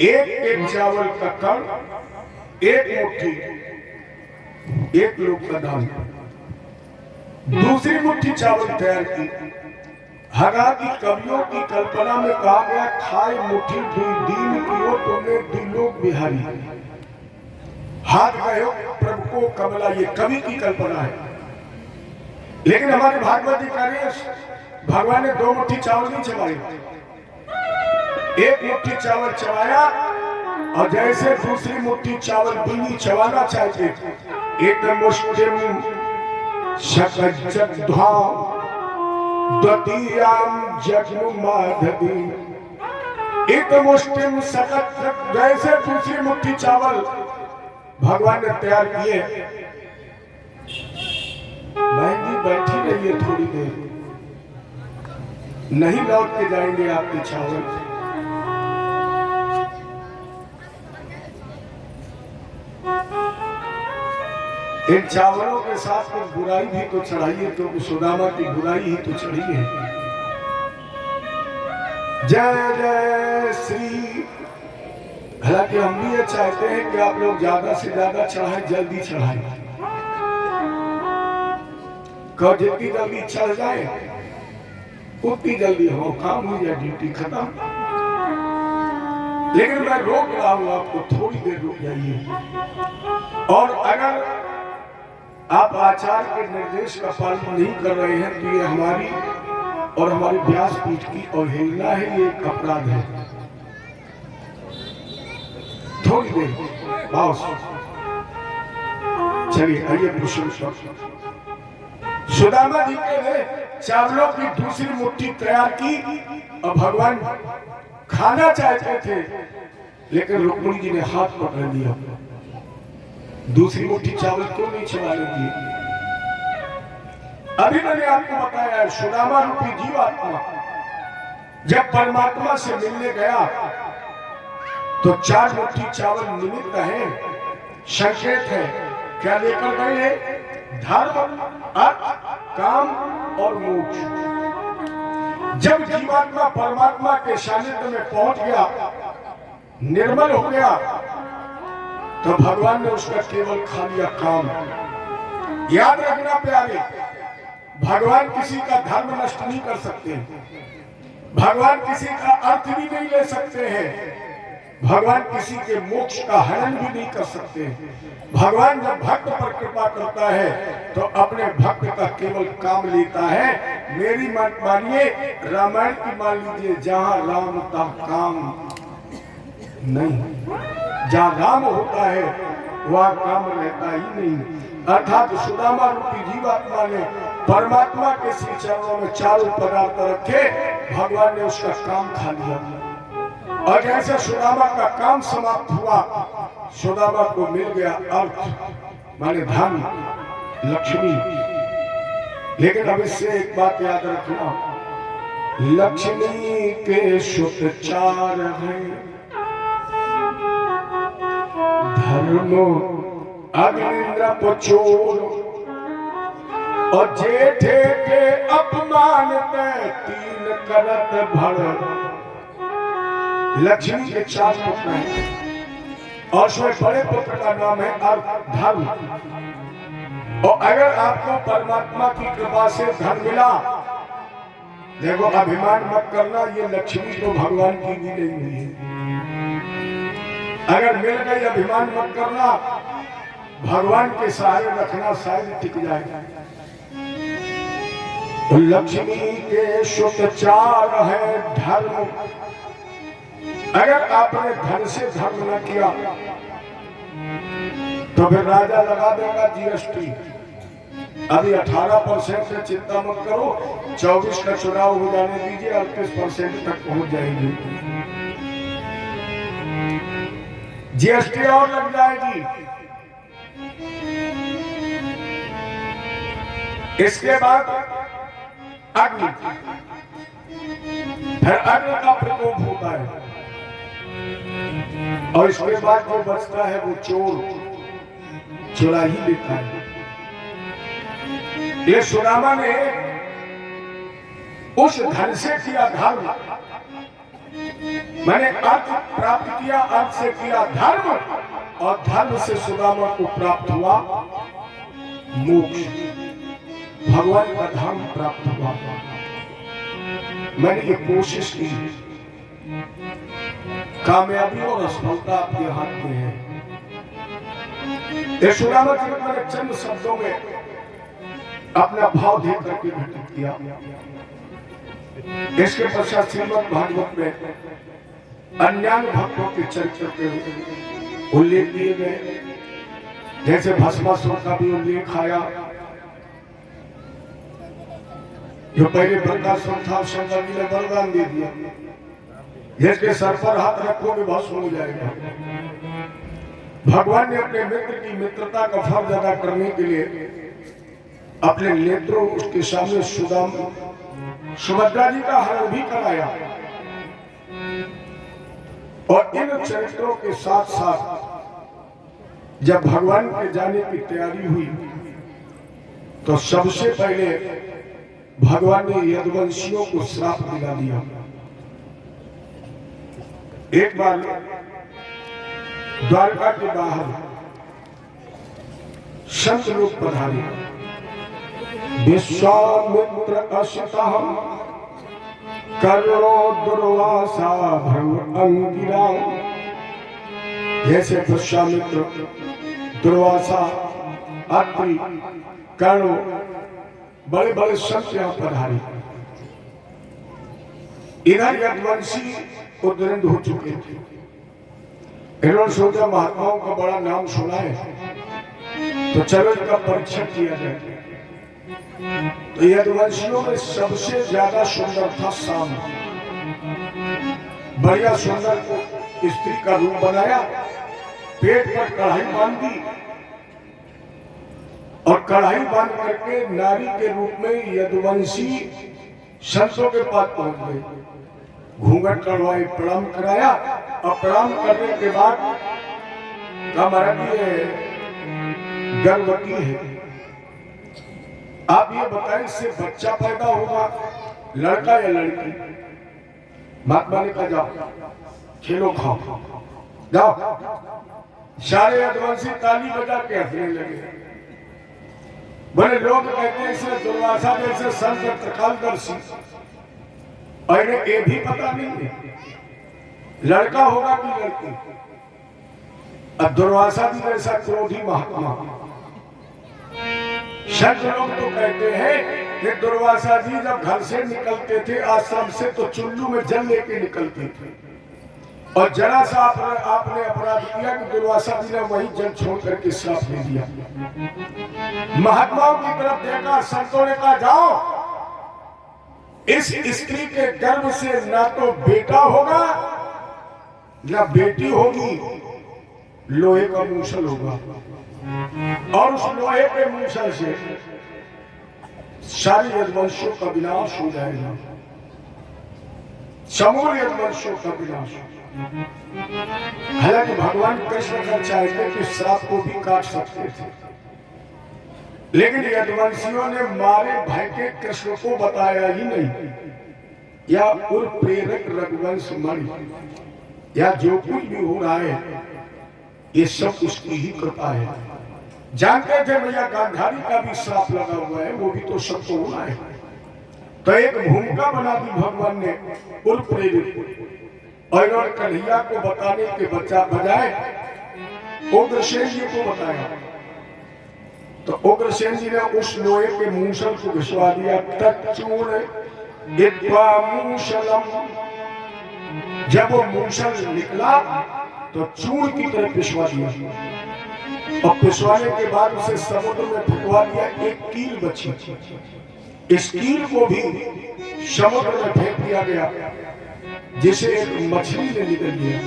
एक एक चावल का कण एक मुट्ठी एक लोग का दान। दूसरी मुट्ठी चावल तैयार की। हगा की कवियों की कल्पना में कहा गया, खाए मुट्ठी दुई दीन पियो तुमने दुलोक बिहारी। हाथ गयो प्रभु को कमला, ये कवि की कल्पना है। लेकिन हमारे भागवत जी कह रहे हैं भगवान ने दो मुट्ठी चावल नहीं चबाए, एक मुट्ठी चावल चबाया और जैसे दूसरी मुट्ठी चावल बीनी चबाना चाहते, एक मुष्टिम शकजध्वा द्वितीयाम जग्नु माधवी। एक मुष्टिम सकत, जैसे दूसरी मुट्ठी चावल भगवान ने तैयार किए। बहन जी बैठी रहिए थोड़ी देर, नहीं लौट के जाएंगे आपके चावल। इन चावलों के साथ कुछ बुराई भी तो चढ़ाइए, क्योंकि सुदामा की बुराई ही तो चढ़ी है। जय जय श्री। हालांकि हम भी ये चाहते हैं कि आप लोग ज्यादा से ज्यादा चढ़ाएं, जल्दी चढ़ाएं, कहो जितनी जल्दी चढ़ जाए उतनी जल्दी हो काम हो जाए, ड्यूटी खत्म। लेकिन मैं रोक रहा हूं आपको, थोड़ी देर रुक जाइए। और अगर आप आचार्य के निर्देश का पालन नहीं कर रहे हैं तो ये हमारी और हमारी व्यासपीठ की अवहेलना है, ये एक अपराध है। थोड़ी देर बाउस चलिए आइए प्रश्न। सुदामा जी के चावलों की दूसरी मुट्ठी तैयार की और भगवान खाना चाहते थे, लेकिन रुक्मिणी जी ने हाथ पकड़ लिया। दूसरी मुट्ठी चावल क्यों नहीं चलाने दिए? अभी मैंने आपको बताया, सुदामा रूपी जीवात्मा जब परमात्मा से मिलने गया तो 4 मुट्ठी चावल निमित्त है, संकेत है। क्या लेकर गए हैं? धर्म, अर्थ, काम और मोक्ष। जब जीवात्मा परमात्मा के सानिध्य में पहुंच गया, निर्मल हो गया, तो भगवान ने उसका केवल खा लिया काम। याद रखना प्यारे, भगवान किसी का धर्म नष्ट नहीं कर सकते, भगवान किसी का अर्थ भी नहीं ले सकते हैं, भगवान किसी के मोक्ष का हनन भी नहीं कर सकते। भगवान जब भक्त पर कृपा करता है तो अपने भक्त का केवल काम लेता है। मेरी बात मानिए, रामायण की मान लीजिए, जहाँ राम का काम नहीं, जहाँ राम होता है वहाँ काम रहता ही नहीं। अर्थात सुदामा रूपी जीवात्मा ने परमात्मा के श्री चरणों में 4 पदार्थ रखे, भगवान ने उसका काम खा लिया। और जैसे सुदामा का काम समाप्त हुआ, सुदामा को मिल गया अर्थ माने धन, लक्ष्मी। लेकिन अब इससे एक बात याद रखना, लक्ष्मी के सुत 4 हैं, धर्मो अग्निन्द्र पचोर और जेठे के अपमान में 3 करत भर। लक्ष्मी के 4 पुत्र हैं और उसमें बड़े पुत्र का नाम है अर्थ, धर्म। और अगर आपको परमात्मा की कृपा से धन मिला, देखो अभिमान मत करना, ये लक्ष्मी तो भगवान की भी नहीं हुई है। अगर मिल गई अभिमान मत करना, भगवान के सहारे रखना, शायद टिक जाएगा। तो लक्ष्मी के सुत 4 है, धर्म। अगर आपने धन से धर्म न किया तो फिर राजा लगा देगा जीएसटी। अभी 18% से चिंता मत करो, 24 का चुनाव हो जाने दीजिए, 38% तक पहुंच जाएगी। जीएसटी और लग जाएगी। इसके बाद अग्नि, फिर अग्नि का प्रकोप होता है। और इसके बाद जो बचता है वो चोरा ही लेता है। ये सुदामा ने उस धन से किया धर्म, मैंने अर्थ प्राप्त किया, अर्थ से किया धर्म, और धर्म से सुदामा को प्राप्त हुआ मोक्ष, भगवान का धाम प्राप्त हुआ। मैंने ये कोशिश की, कामयाबी और असफलता आपके हाथ में है। ये सुदामा चरित मैंने चंद शब्दों में अपना भाव दे करके घटित किया। इसके पश्चात श्रीमद् भागवत में अन्य भक्तों के चरित्र के उल्लेख दिए गए, जैसे भस्मासुर का भी उल्लेख आया, जो पहले बृंदासुर था, शंकर जी ने वरदान दे दिया, जिसके सर पर हाथ रखोगे भस्म हो जाएगा। भगवान ने अपने मित्र की मित्रता का फर्ज अदा करने के लिए अपने नेत्रों उसके सामने सुभद्रा जी का हरण भी कराया। और इन चरित्रों के साथ साथ जब भगवान के जाने की तैयारी हुई तो सबसे पहले भगवान ने यदुवंशियों को श्राप दिला दिया। एक बार द्वारका के बाहर संत लोग पधारे, विश्वामित्र अशतः करो दुर्वासा भ्रम अंगिरा। जैसे विश्वामित्र, दुर्वासा, अत्रि, कर्ण, बड़े बड़े संत यहाँ पधारे। इधर यदुवंशी उद्दंड हो चुके थे। इन्होंने सोचा महात्माओं का बड़ा नाम सुना है तो चलो इनका परीक्षण किया जाए। तो यदुवंशियों में सबसे ज्यादा सुंदर था साम। बढ़िया सुंदर को स्त्री का रूप बनाया, पेट पर कढ़ाई बांध दी और कढ़ाई बांध करके नारी के रूप में यदुवंशी संतों के पास पहुंच गए। घूंघट करवाए, प्रणाम कराया और प्रणाम करने के बाद महाराज ये गर्भवती है, आप ये बताएं इससे बच्चा पैदा होगा लड़का या लड़की? महात्मा ने कहा जाओ खेलो खाओ जाओ। सारे यदुवंशी ताली बजा के हंसने लगे। बोले लोग कहते हैं इसे दुर्वासा जैसे संत त्रिकालदर्शी, और इन्हें ये भी पता नहीं है लड़का होगा कि लड़की। अब दुर्वासा भी जैसा क्रोधी महात्मा। संत लोग तो कहते हैं कि दुर्वासा जी जब घर से निकलते थे आश्रम से तो चुल्लू में जल लेके निकलते थे, और जरा सा आपने अपराध किया कि दुर्वासा जी ने वही जल छोड़ करके श्राप दे दिया। महात्माओं की तरफ देखा, संतों ने कहा जाओ इस स्त्री के गर्भ से ना तो बेटा होगा ना बेटी होगी, लोहे का मूसल होगा, और उस लोहे के मूसल से सारी यदुवंशों का विनाश हो जाएगा, समूल यदुवंशों का विनाश। हालांकि भगवान कृष्ण का चाहते कि श्राप को भी काट सकते थे, लेकिन यदुवंशियों ने मारे भय के कृष्ण को बताया ही नहीं। या उर प्रेरक रघुवंश मणि, या जो कुछ भी हो रहा है ये सब उसकी ही कृपा है। जानते थे भैया गांधारी का भी श्राप लगा हुआ है, वो भी तो सबको होना है। तो एक भूमिका बना दी भगवान ने उर प्रेरित, और कन्हैया को बताने के बजाय उग्रसेन जी को बताया। तो उग्रसेन जी ने उस लोहे के मूसल को घिसवा दिया। तच्चूर्ण मूसलम, जब वो मूसल निकला तो चूर्ण की तरह पिसवा दिया, और पिसवाने के बाद उसे समुद्र में फेंकवा दिया। एक कील बची, इस कील को भी समुद्र में फेंक दिया गया, जिसे एक मछली ने निकल लिया।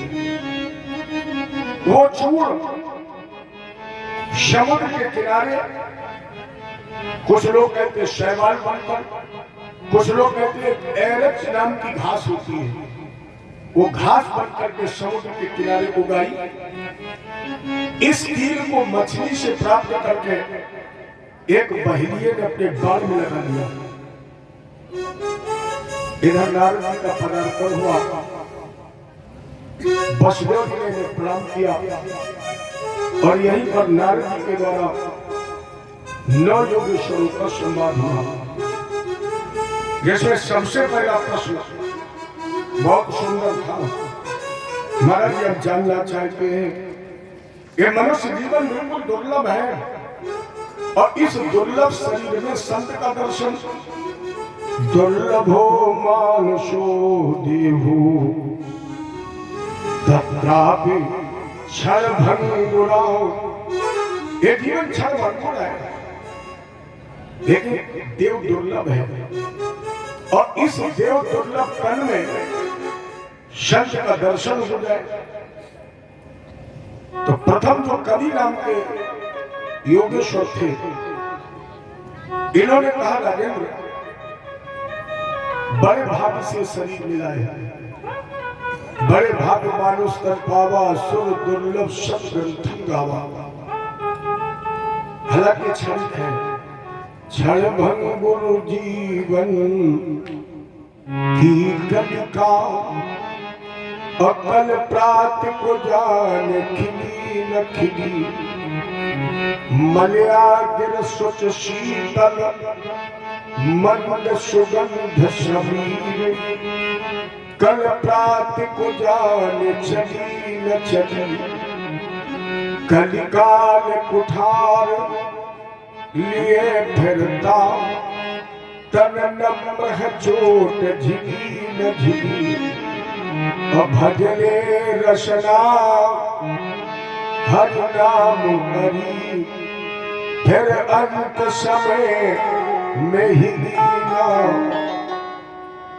वो चूर्ण समुद्र के किनारे, कुछ लोग कहते हैं शैवाल बनकर, कुछ लोग कहते हैं एरक्स नाम की घास होती है, वो घास बनकर के समुद्र के किनारे उगाई। इस कील को मछली से प्राप्त करके एक बहेलिये ने अपने बाल में लगा दिया। इधर नारद जी का पदार्पण हुआ, वसुदेव जी ने प्रणाम किया, और यहीं पर नारद जी के द्वारा नौ योगेश्वरों का संवाद हुआ। जैसे सबसे पहला प्रश्न बहुत सुंदर था। महाराज जी अब जानना चाहते हैं, ये मनुष्य जीवन बिल्कुल दुर्लभ है, और इस दुर्लभ शरीर में संत का दर्शन। दुर्लभो मानुषो देहो तत्रापि क्षण भंगुरा। ये जीवन क्षण भंगुर है, लेकिन देव दुर्लभ है, और इस देव दुर्लभ कण में संत का दर्शन हो जाए। तो प्रथम जो कवि नाम के योगेश्वर थे, इन्होंने कहा राजेंद्र बड़े भाग्य से शरीर मिला है, बड़े भाग्य मानुष कर पावा, सुर दुर्लभ सब ग्रंथ गावा। हालांकि क्षण है, क्षण भंगुर जीवन की कलिका, अकल प्रात को जान खिली न खिली। मलयागिर सुच शीतल मंद सुगंध समीर कल प्रात को जान चली न चली कलिकाल कुठार लिए फिरता तन नम्र है चोट झिली न झिली भजने रसना हर नाम हरी फिर अंत समय में ही लीना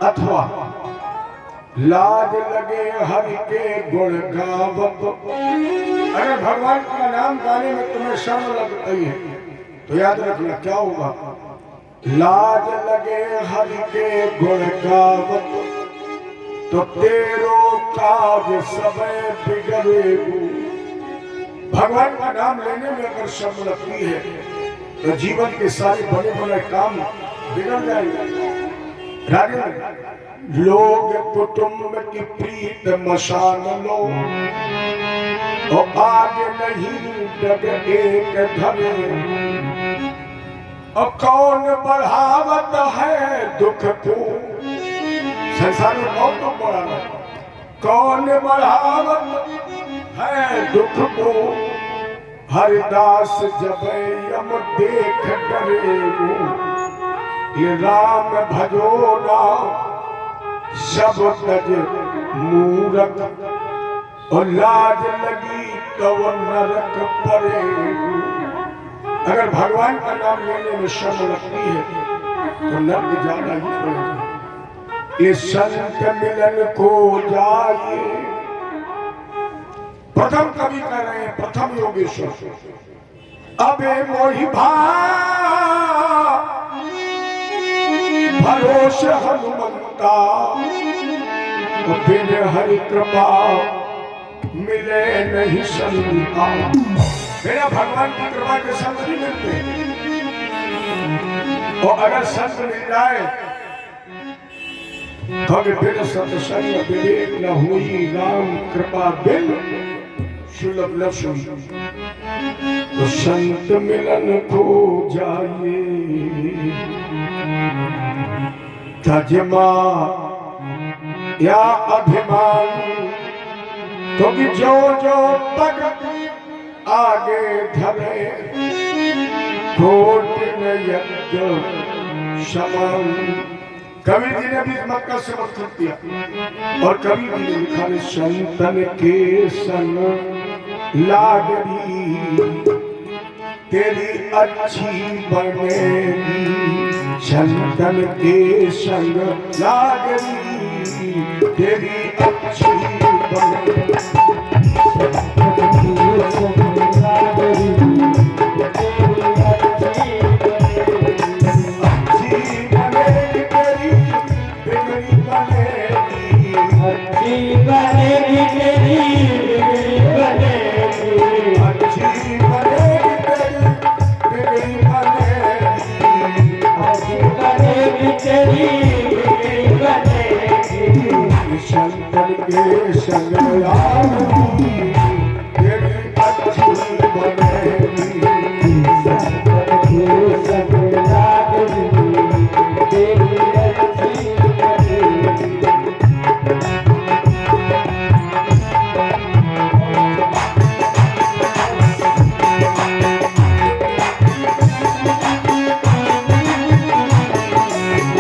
अथवा लाज लगे हरि के गुण गावत। अगर भगवान का नाम गाने में तुम्हें शर्म लग रही है तो याद रखना क्या होगा। लाज लगे हरि के गुण गावत तो तेरो काज सबे बिगड़ेगो। भगवान का नाम लेने में अगर शर्म लगती है तो जीवन के सारे बड़े बड़े काम बिगड़ जाएंगे। राजन लोग कुटुंब की प्रीत मशान लो और आगे नहीं डग एक धरे और कौन बढ़ावत है दुख को। संसार में कौन तो बढ़ाना कौन बढ़ावत है दुख को। हरिदास जब यम देख डरे ये राम भजो नाम सब तज मूरख और लाज लगी तो नरक पड़े। अगर भगवान का नाम लेने में शर्म लगती है तो नरक जाना ही पड़ेगा। ये संत मिलन को जाइए। प्रथम कवि कह रहे हैं प्रथम योगेश्वर अबे मोहि भरोस हनुमंता बिन हरि कृपा मिले नहीं संता। मेरा भगवान की कृपा के संत नहीं मिलते और अगर संत मिल जाए तो बिन सत्संग विवेक न हुई राम कृपा बिन सुलभ न सुई। तो संत मिलन को जाइए तजमा या अभिमान क्योंकि जो जो पग आगे धरे कोट न यज्ञ समान। कवि जी ने भी मक्का से समर्थन किया और कवि जी ने लिखा है संतन के संग लागरी तेरी अच्छी बनेगी। संतन के संग लागरी तेरी अच्छी बनेगी। संतन के संग लागरी तेरी अच्छी बनेगी। संतन के संग लागरी तेरी अच्छी बनेगी।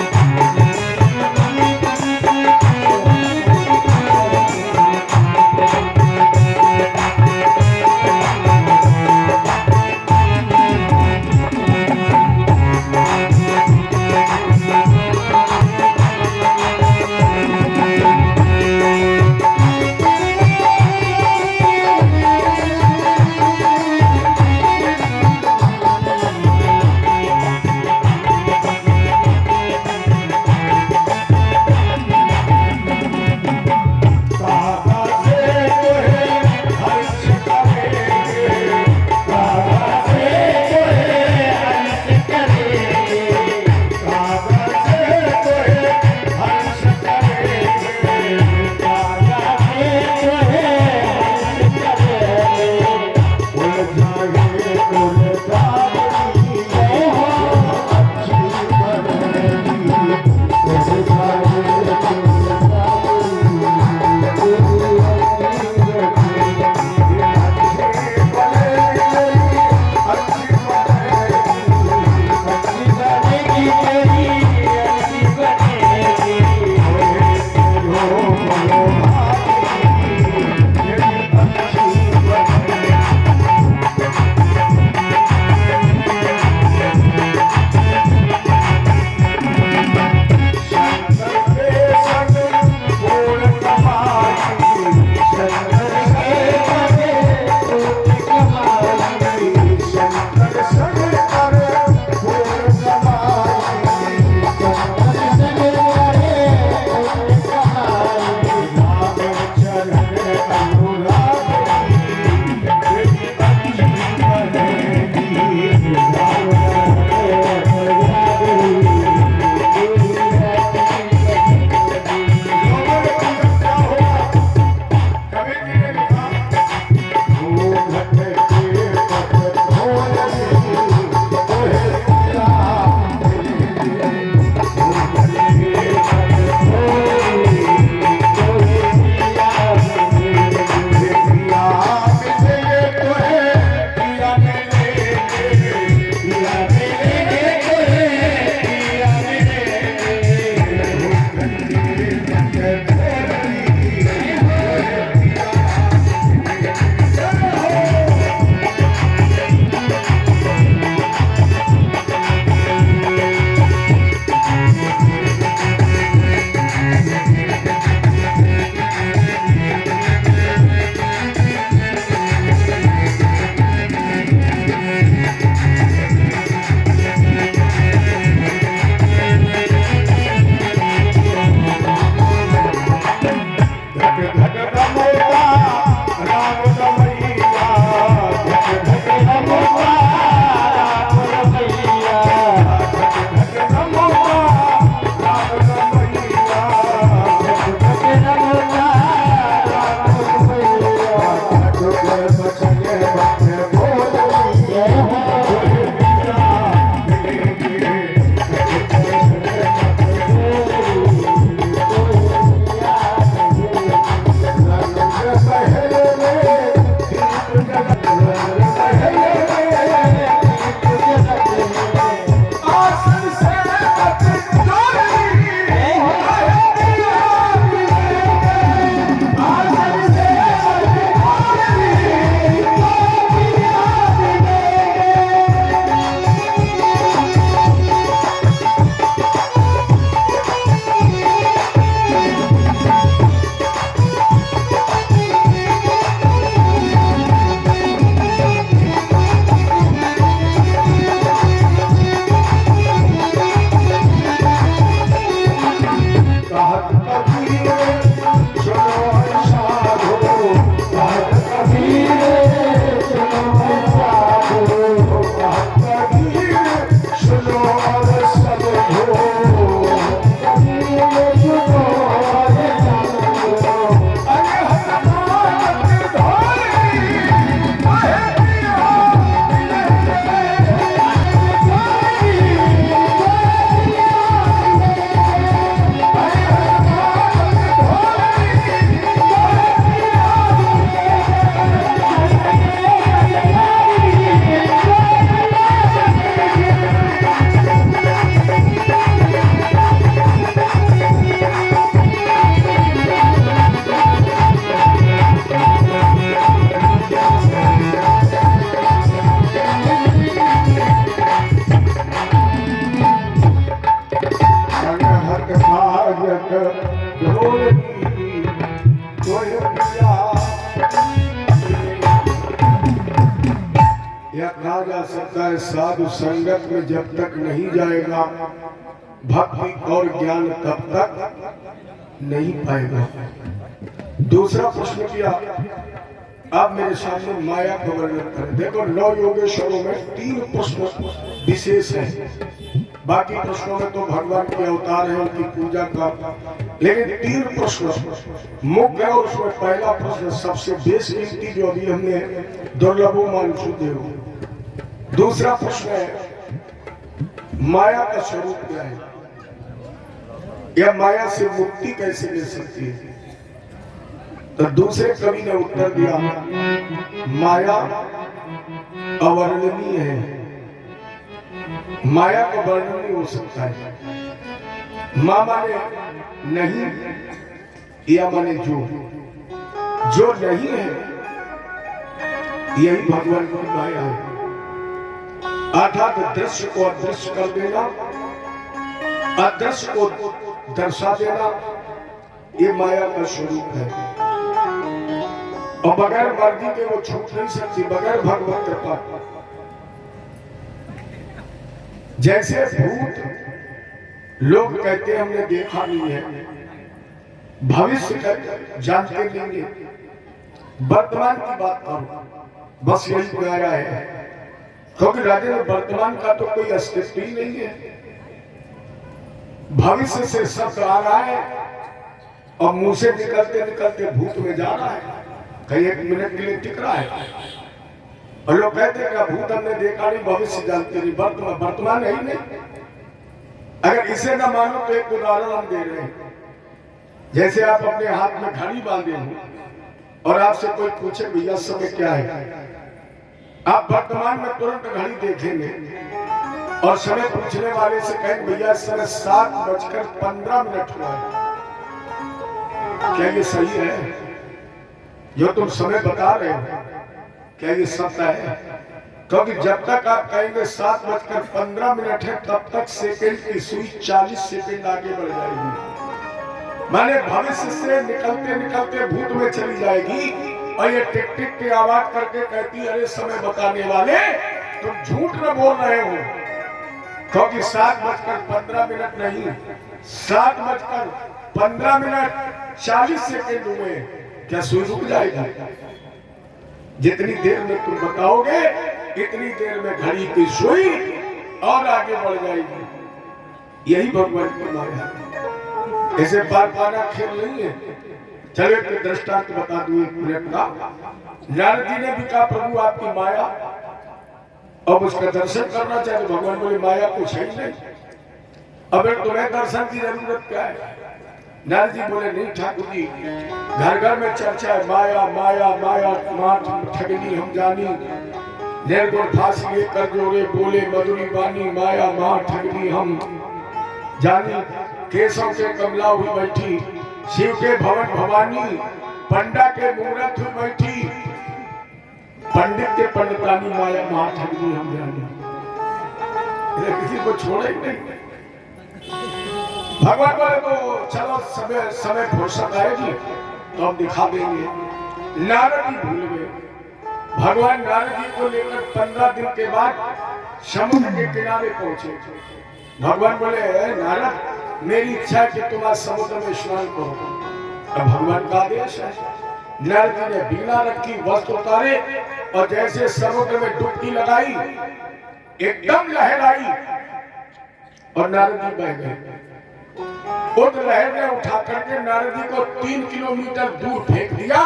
ढोलकी तोय पिया। यह कहा जा सकता है साधु संगत में जब तक नहीं जाएगा भक्ति और ज्ञान तब तक नहीं पाएगा। दूसरा प्रश्न किया, आप मेरे सामने माया का वर्णन करें। देखो 9 योगेश्वरों में 3 प्रश्न विशेष हैं, बाकी प्रश्नों में तो भगवान के अवतार है, उनकी पूजा का, लेकिन 3 प्रश्न मुख्य। और उसमें पहला प्रश्न सबसे बेशकीमती जो अभी हमने दुर्लभो मानुषदेव। दूसरा प्रश्न है माया का स्वरूप क्या है, या माया से मुक्ति कैसे मिल सकती है। तो दूसरे कवि ने उत्तर दिया, माया अवर्णनीय है, माया का वर्णन नहीं हो सकता है। माँ माने नहीं, या माने जो नहीं है, यही भगवान की माया है। अर्थात दृश्य को अदृश्य कर देना, अदृश्य को दर्शा देना, ये माया का स्वरूप है। और बगैर मर्जी के वो छूट नहीं सकती, बगैर भगवत कृपा। जैसे भूत लोग कहते हमने देखा नहीं है, भविष्य जानते नहीं है, वर्तमान की बात करो, बस यही प्यारा है। क्योंकि राजा वर्तमान का तो कोई अस्तित्व ही नहीं है। भविष्य से शब्द आ रहा है और मुंह से निकलते निकलते भूत में जा रहा है, कहीं 1 मिनट के लिए टिक रहा है। और लोग कहते हैं भूत हमने देखा नहीं, भविष्य जानते नहीं, वर्तमान है ही नहीं। अगर इसे ना मानो तो एक उदाहरण हम दे रहे हैं। जैसे आप अपने हाथ में घड़ी बांधे हो और आपसे कोई पूछे भैया समय क्या है, आप वर्तमान में तुरंत घड़ी देखेंगे और समय पूछने वाले से कहेंगे भैया समय 7:15 हुआ है। क्या ये सही है जो तुम समय बता रहे हो, क्या ये सत्य है? क्योंकि जब तक आप कहेंगे 7:15 है, तब तक सेकंड की सुई 40 सेकंड आगे बढ़ जाएगी। माने भविष्य से निकलते निकलते भूत में चली जाएगी और ये टिक टिक की आवाज करके कहती, अरे समय बताने वाले तुम झूठ न बोल रहे हो। क्योंकि 7:15 नहीं, 7:15 40 सेकंड हुए, क्या सुई रुक जाएगी? जितनी देर में तुम बताओगे इतनी देर में घड़ी की सुई और आगे बढ़ जाएगी। यही भगवान की माया है। ऐसे बार पाना खेल नहीं है। चलो एक दृष्टांत बता दूं एक मिनट का। नारद जी ने भी कहा प्रभु आपकी माया, अब उसका दर्शन करना चाहिए। भगवान बोले माया कुछ है नहीं, अब तुम्हें दर्शन की जरूरत क्या है? नारद जी बोले नहीं ठाकुर जी, घर घर में चर्चा है माया माया माया, माठ ठगनी हम जानी, निर्गुण फांसी लेकर जोड़े बोले मधुरी बानी, माया माँ ठगनी हम जानी। केशव के कमला हुई बैठी, शिव के भवन भवानी, पंडा के मूर्त हुई बैठी, पंडित के पंडितानी, माया माँ ठगनी हम जानी। किसी को छोड़े नहीं। भगवान बोले तो चलो समय फुर्सत आएगी तो हम दिखा देंगे। नारद जी भूल गए। भगवान नारद जी को लेकर 15 दिन के बाद समुद्र के किनारे पहुंचे। भगवान बोले नारद मेरी इच्छा है कि तुम आज समुद्र में स्नान करो। अब भगवान का आदेश है। नारद जी ने बीना रखी, वस्त्र उतारे और जैसे समुद्र में डुबकी लगाई, एकदम लहर आई और नारद जी बह गए। उस लहर ने उठा करके नारद जी को 3 किलोमीटर दूर फेंक दिया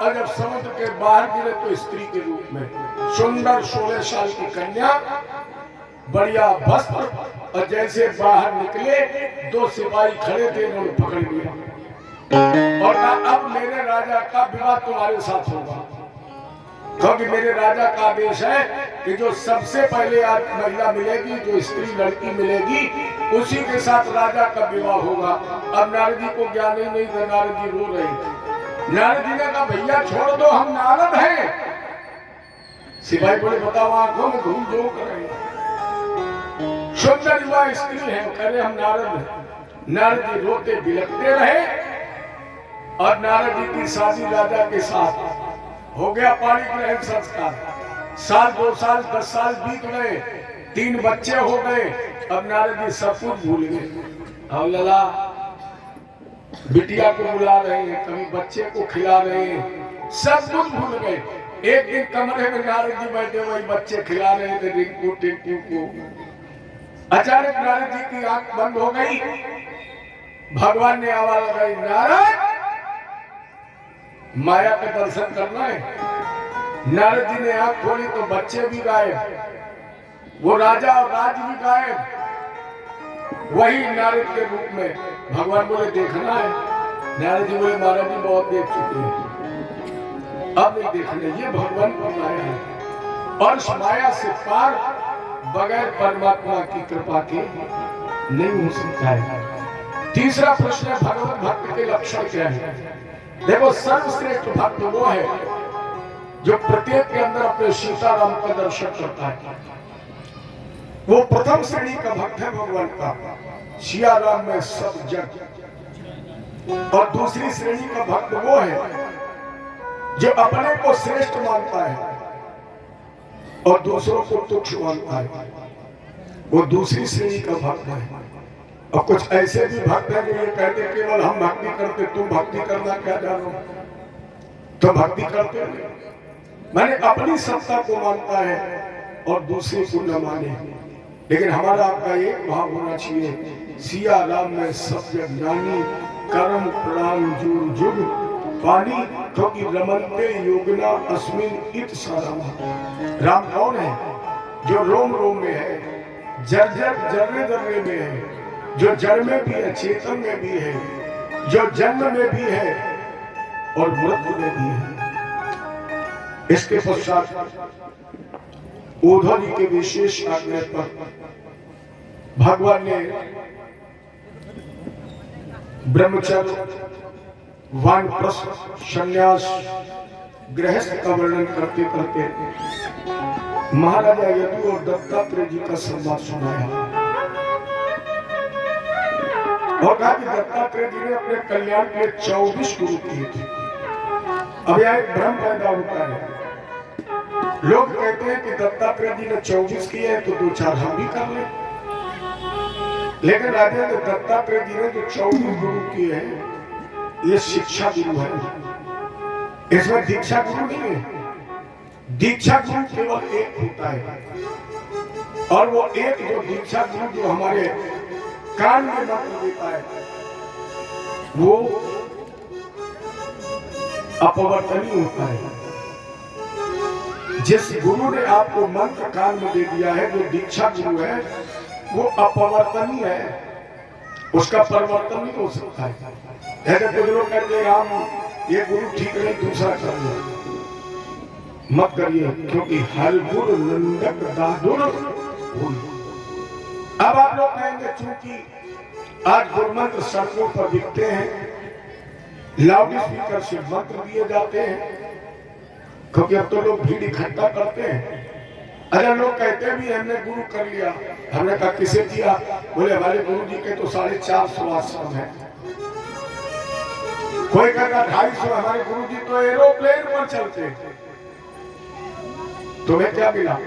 और जब समुद्र के बाहर गिरे तो स्त्री के रूप में सुंदर 16 साल की कन्या, बढ़िया वस्त्र, और जैसे बाहर निकले 2 सिपाही खड़े थे, उन्होंने पकड़ लिया और कहा अब मेरे राजा का विवाह तुम्हारे साथ होगा। क्योंकि मेरे राजा का आदेश है कि जो सबसे पहले आज महिला मिलेगी, जो स्त्री लड़की मिलेगी, उसी के साथ राजा का विवाह होगा। अब नारद जी को ज्ञान ही नहीं था, नारद जी रो रहे। नारद जी ने कहा भैया छोड़ दो, हम नारद हैं। सिपाही बोले बताओ आंखों में धूल जो कर रहे, सुंदर युवा स्त्री है, कह रहे हम नारद हैं। नारद जी रोते बिलखते रहे और नारद जी की शादी राजा के साथ हो गया। पाणी ग्रहण संस्कार, साल 2 साल 10 साल बीत गए, 3 बच्चे हो गए। अब नारद जी सब कुछ भूल गए। और लला बिटिया को बुला रहे हैं, कभी बच्चे को खिला रहे हैं, सब कुछ भूल गए। एक दिन कमरे में नारद जी बैठे, वही बच्चे खिला रहे थे रिंकू टिंकू को। अचानक नारद जी की आंख बंद हो गई। भगवान ने आवाज लगाई, नारद माया का दर्शन करना है। नारद जी ने आंख खोली तो बच्चे भी गायब, वो राजा और राज भी गायब। वही नारद के रूप में भगवान बोले देखना है। नारद जी बोले महाराज जी बहुत देख चुके हैं, अब नहीं देखने। ये भगवान की माया है और इस माया से पार बगैर परमात्मा की कृपा के नहीं हो सकता है। तीसरा प्रश्न है, भगवत भक्त के लक्षण क्या है? देखो, सर्वश्रेष्ठ भक्त वो है जो प्रत्येक के अंदर अपने सीताराम का दर्शन करता है। वो प्रथम श्रेणी का भक्त है भगवान का, सिया राम में सब जग। और दूसरी श्रेणी का भक्त वो है जो अपने को श्रेष्ठ मानता है और दूसरों को तुच्छ मानता है। वो दूसरी श्रेणी का भक्त है। और कुछ ऐसे भी भक्त हैं जो ये कहते केवल हम भक्ति करते, तुम भक्ति करना क्या जानो, तो भक्ति करते मैंने अपनी सत्ता को मानता है और दूसरे को न माने। लेकिन हमारा आपका एक भाव होना चाहिए, सिया राम में सब जग जानी, कर्म प्राण जुग जुग पानी, क्योंकि रमनते योगना अस्मिन इत सारा। राम कौन है? जो रोम रोम में है, जर्जर जर्रे जर्रे में है, जो जड़ में भी है, चेतन में भी है, जो जन्म में भी है और मृत्यु में भी है। इसके पश्चात उद्धव जी के विशेष आज्ञा पर भगवान ने ब्रह्मचर्य, वानप्रस्थ, संन्यास, गृहस्थ का वर्णन करते करते महाराजा यदु और दत्तात्रेय जी का संवाद सुनाया और कहा कि दत्तात्रेय जी ने अपने कल्याण के 24 गुरु किए थे। अब यह एक भ्रम पैदा होता है, लोग कहते हैं कि दत्तात्रेय जी ने 24 किए हैं तो 2-4 हम भी कर लें। लेकिन राजा ने दत्तात्रेय जी ने जो 24 गुरु किए हैं, ये शिक्षा गुरु है, इसमें दीक्षा गुरु नहीं है। दीक्षा गुरु केवल एक होता है और वो एक जो दीक्षा गुरु जो हमारे कान में मंत्र देता है वो अपवर्तनीय होता है। जिस गुरु ने आपको मंत्र कान में दे दिया है, जो दीक्षा गुरु है, वो अपवर्तनीय है, उसका परिवर्तन नहीं हो सकता है। ऐसे कुछ लोग कहते हैं हम ये गुरु ठीक नहीं, दूसरा कर लो, मत करिए, क्योंकि हर गुरु नंदक दादुर। अब आप लोग कहेंगे चूंकि आज गुरु मंत्र सड़कों पर दिखते हैं, लाउड स्पीकर से मंत्र दिए जाते हैं, क्योंकि अब तो लोग भीड़ इकट्ठा करते हैं। अरे लोग कहते भी हमने गुरु कर लिया। हमने कहा किसे किया? बोले हमारे गुरु जी के तो 450 आश्रम है। कोई कहता 250, हमारे गुरु जी तो एरोप्लेन पर चलते। तुम्हें क्या मिला?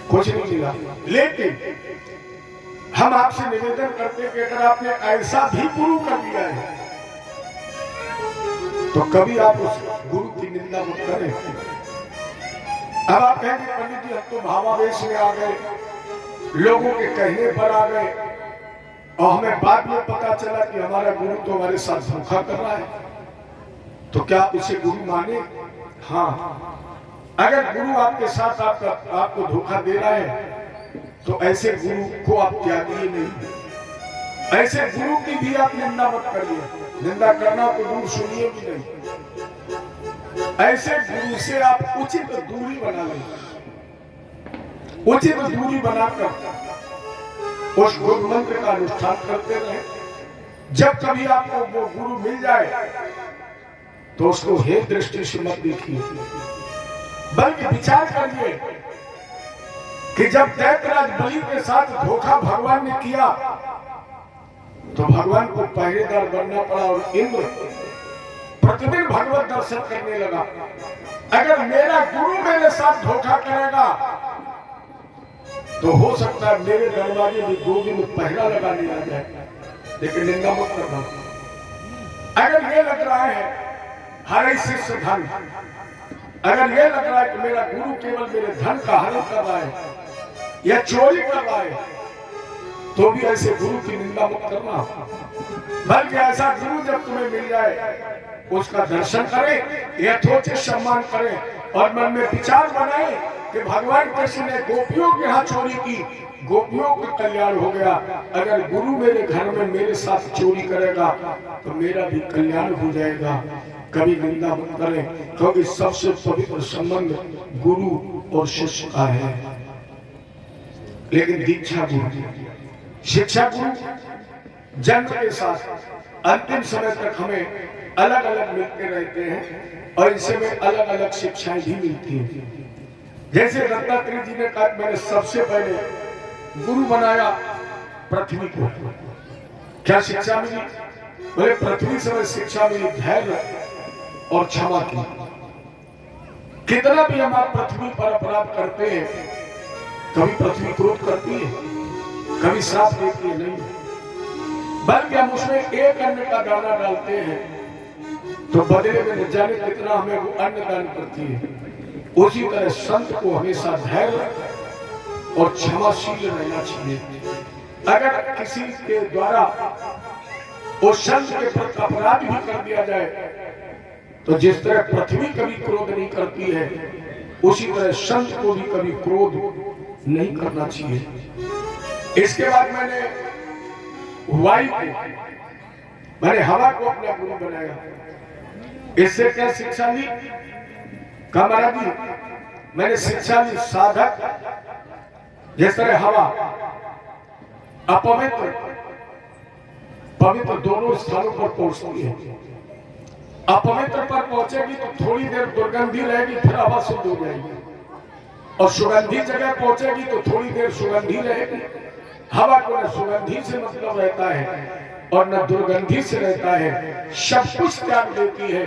कुछ नहीं मिला। लेकिन हम आपसे निवेदन करते हैं कि अगर आपने ऐसा भी गुरु कर लिया है तो कभी आप उस गुरु की निंदा मत करें। अब आप कहेंगे पंडित जी हम तो भावावेश में आ गए, लोगों के कहने पर आ गए और हमें बाद में पता चला कि हमारा गुरु तो हमारे साथ धोखा कर रहा है, तो क्या उसे गुरु माने? हाँ, अगर गुरु आपके साथ आपको धोखा दे रहा है तो ऐसे गुरु को आप त्यागिए नहीं। ऐसे गुरु की भी आप निंदा मत करिए, निंदा करना तो दूर सुनिए भी नहीं। ऐसे गुरु से आप उचित दूरी बना लें, उचित दूरी बनाकर उस गुरु मंत्र का अनुष्ठान करते रहे। जब कभी आपको वो गुरु मिल जाए तो उसको हे दृष्टि से मत देखिए, बल्कि विचार करिए कि जब दैत्यराज बलि के साथ धोखा भगवान ने किया तो भगवान को पहरेदार बनना पड़ा और इंद्र प्रतिदिन भगवत दर्शन करने लगा। अगर मेरा गुरु मेरे साथ धोखा करेगा तो हो सकता है मेरे दरवाजे में 2 दिन पहरा लगाने आ जाए, लेकिन निंदा मत करना। अगर ये लग रहा है हर शिष्य धन, अगर ये लग रहा है कि मेरा गुरु केवल मेरे धन का हनन कर रहा है या चोरी कर रहा है, तो भी ऐसे गुरु की निंदा मत करना। बल्कि ऐसा गुरु जब तुम्हें मिल जाए उसका दर्शन करें, यथोचित सम्मान करें और मन में विचार बनाए कि भगवान कृष्ण ने गोपियों के यहाँ चोरी की, गोपियों का कल्याण हो गया। अगर गुरु मेरे घर में मेरे साथ चोरी करेगा तो मेरा भी कल्याण हो जाएगा। कभी निंदा मत करें, क्योंकि सबसे पवित्र संबंध गुरु और शिष्य का है। लेकिन दीक्षा गुरु, शिक्षा गुरु जन्म के साथ अंतिम समय तक हमें अलग अलग मिलते रहते हैं और इनसे में अलग अलग शिक्षाएं भी मिलती हैं। जैसे दत्तात्रेय जी ने कहा, मैंने सबसे पहले गुरु बनाया पृथ्वी को। क्या शिक्षा मिली? बोले पृथ्वी से शिक्षा मिली धैर्य और क्षमा की। कितना भी हम पृथ्वी पर अपराध करते हैं, कभी पृथ्वी क्रोध करती है, कभी श्राप देती है नहीं, बल्कि हम उसमें एक अन्न का दाना डालते हैं तो बदले में न जाने कितना हमें वो अन्न दान करती है। उसी तरह संत को हमेशा धैर्य और क्षमाशील रहना चाहिए। अगर किसी के द्वारा उस संत के प्रति अपराध भी कर दिया जाए तो जिस तरह पृथ्वी कभी क्रोध नहीं करती है, उसी तरह संत को भी कभी क्रोध नहीं करना चाहिए। इसके बाद मैंने वायु को, मैंने हवा को अपना गुरु बनाया। इससे क्या शिक्षा ली? महाराज जी मैंने शिक्षा ली साधक जिस तरह हवा अपवित्र पवित्र दोनों स्थानों पर पहुंचती है। अपवित्र पर पहुंचेगी तो थोड़ी देर दुर्गंधी रहेगी, फिर हवा शुद्ध हो जाएगी, और सुगंधी जगह पहुंचेगी तो थोड़ी देर सुगंधी रहेगी। हवा को न सुगंधी से मतलब रहता है और न दुर्गंधी से रहता है, सब कुछ त्याग देती है।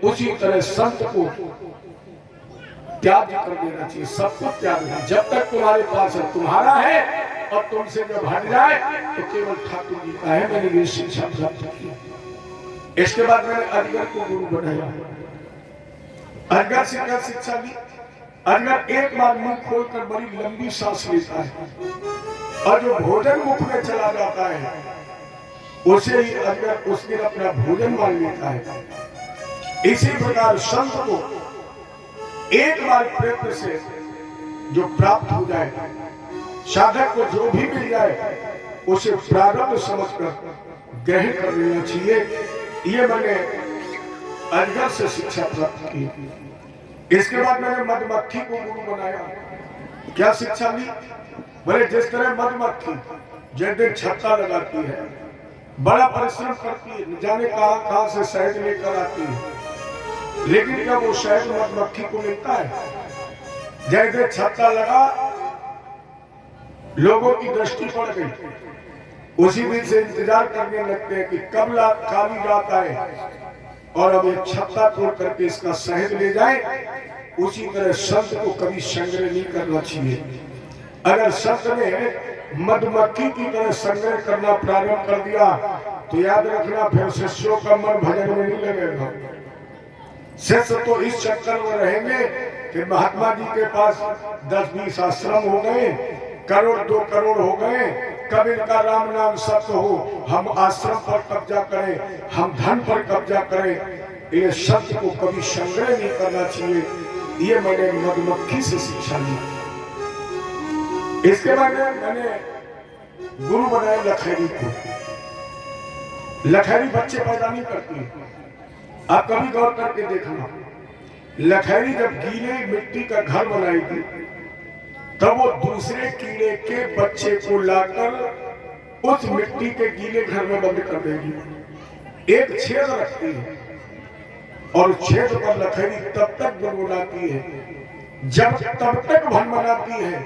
उसी तरह संत को त्याग कर देना चाहिए, सब कुछ त्याग देना। जब तक तुम्हारे पास है तुम्हारा है, और तुमसे जब हट जाए तो केवल ठाकुर जी का है। मैंने ये शिक्षा प्राप्त की। इसके बाद मैंने अजगर को गुरु बनाया। अजगर से क्या शिक्षा ली? अजगर एक बार मुंह खोलकर बड़ी लंबी सांस लेता है और जो भोजन मुख में चला जाता है उसे ही अजगर उस दिन अपना भोजन मान लेता है। इसी प्रकार संत को एक बार प्रयत्न से जो प्राप्त हो जाए, साधक को जो भी मिल जाए उसे प्रारब्ध समझकर ग्रहण कर लेना चाहिए। ये मैंने अजगर से शिक्षा प्राप्त की। इसके बाद मैंने मधुमक्खी को गुरु बनाया। क्या शिक्षा ली? बोले जिस तरह मधुमक्खी जिस दिन छत्ता लगाती है, बड़ा परिश्रम करती है, न जाने कहां से शहद लेकर आती है, लेकिन जब वो शहद मधुमक्खी को मिलता है, जैसे छत्ता लगा लोगों की दृष्टि पड़ गई, उसी दिन से इंतजार करने लगते हैं कि कब खाली रात आए और अब एक छत्ता तोड़ करके इसका शहद ले जाए। उसी तरह संत को कभी संग्रह नहीं करना चाहिए। अगर संत ने मधुमक्खी की तरह संग्रह करना प्रारंभ कर दिया तो याद रखना फिर शिष्यों का मन भजन में नहीं लगेगा। शिष्य तो इस चक्कर में रहेंगे कि महात्मा जी के पास 10-20 आश्रम हो गए, करोड़ 2 करोड़ हो गए, कब इनका राम नाम सत्य हो, हम आश्रम पर कब्जा करें, हम धन पर कब्जा करें। ये सत्य को कभी संग्रह नहीं करना चाहिए। ये मैंने मधुमक्खी से शिक्षा ली। इसके बाद मैंने गुरु बनाया लखैरी को। लखैरी बच्चे पैदा नहीं करती, आप कभी गौर करके देखना। लखैरी जब गीले मिट्टी का घर बनाएगी तब वो दूसरे कीड़े के बच्चे को लाकर उस मिट्टी के गीले घर में बंद कर देगी। एक छेद रखती है और छेद पर लखैरी तब तक गुनगुनाती है जब तब तक भनभनाती है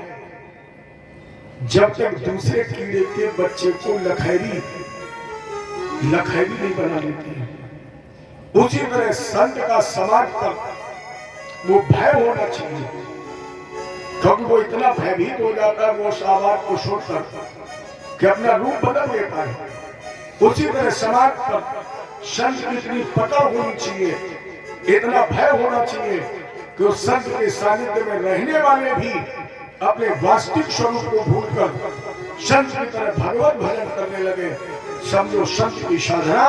जब तक दूसरे कीड़े के बच्चे को लखैरी नहीं बना लेती है, उसी तरह संत का समाज पर वो भय होना चाहिए, क्योंकि वो इतना भयभीत हो जाता है वो आवाज को छोड़कर कि अपना रूप बदल लेता है। उसी तरह समाज पर संत की इतनी पकड़ होनी चाहिए, इतना भय होना चाहिए कि उस संत के सानिध्य में रहने वाले भी अपने वास्तविक स्वरूप को भूलकर संत की तरह भगवत भजन करने लगे। समझो संत की साधना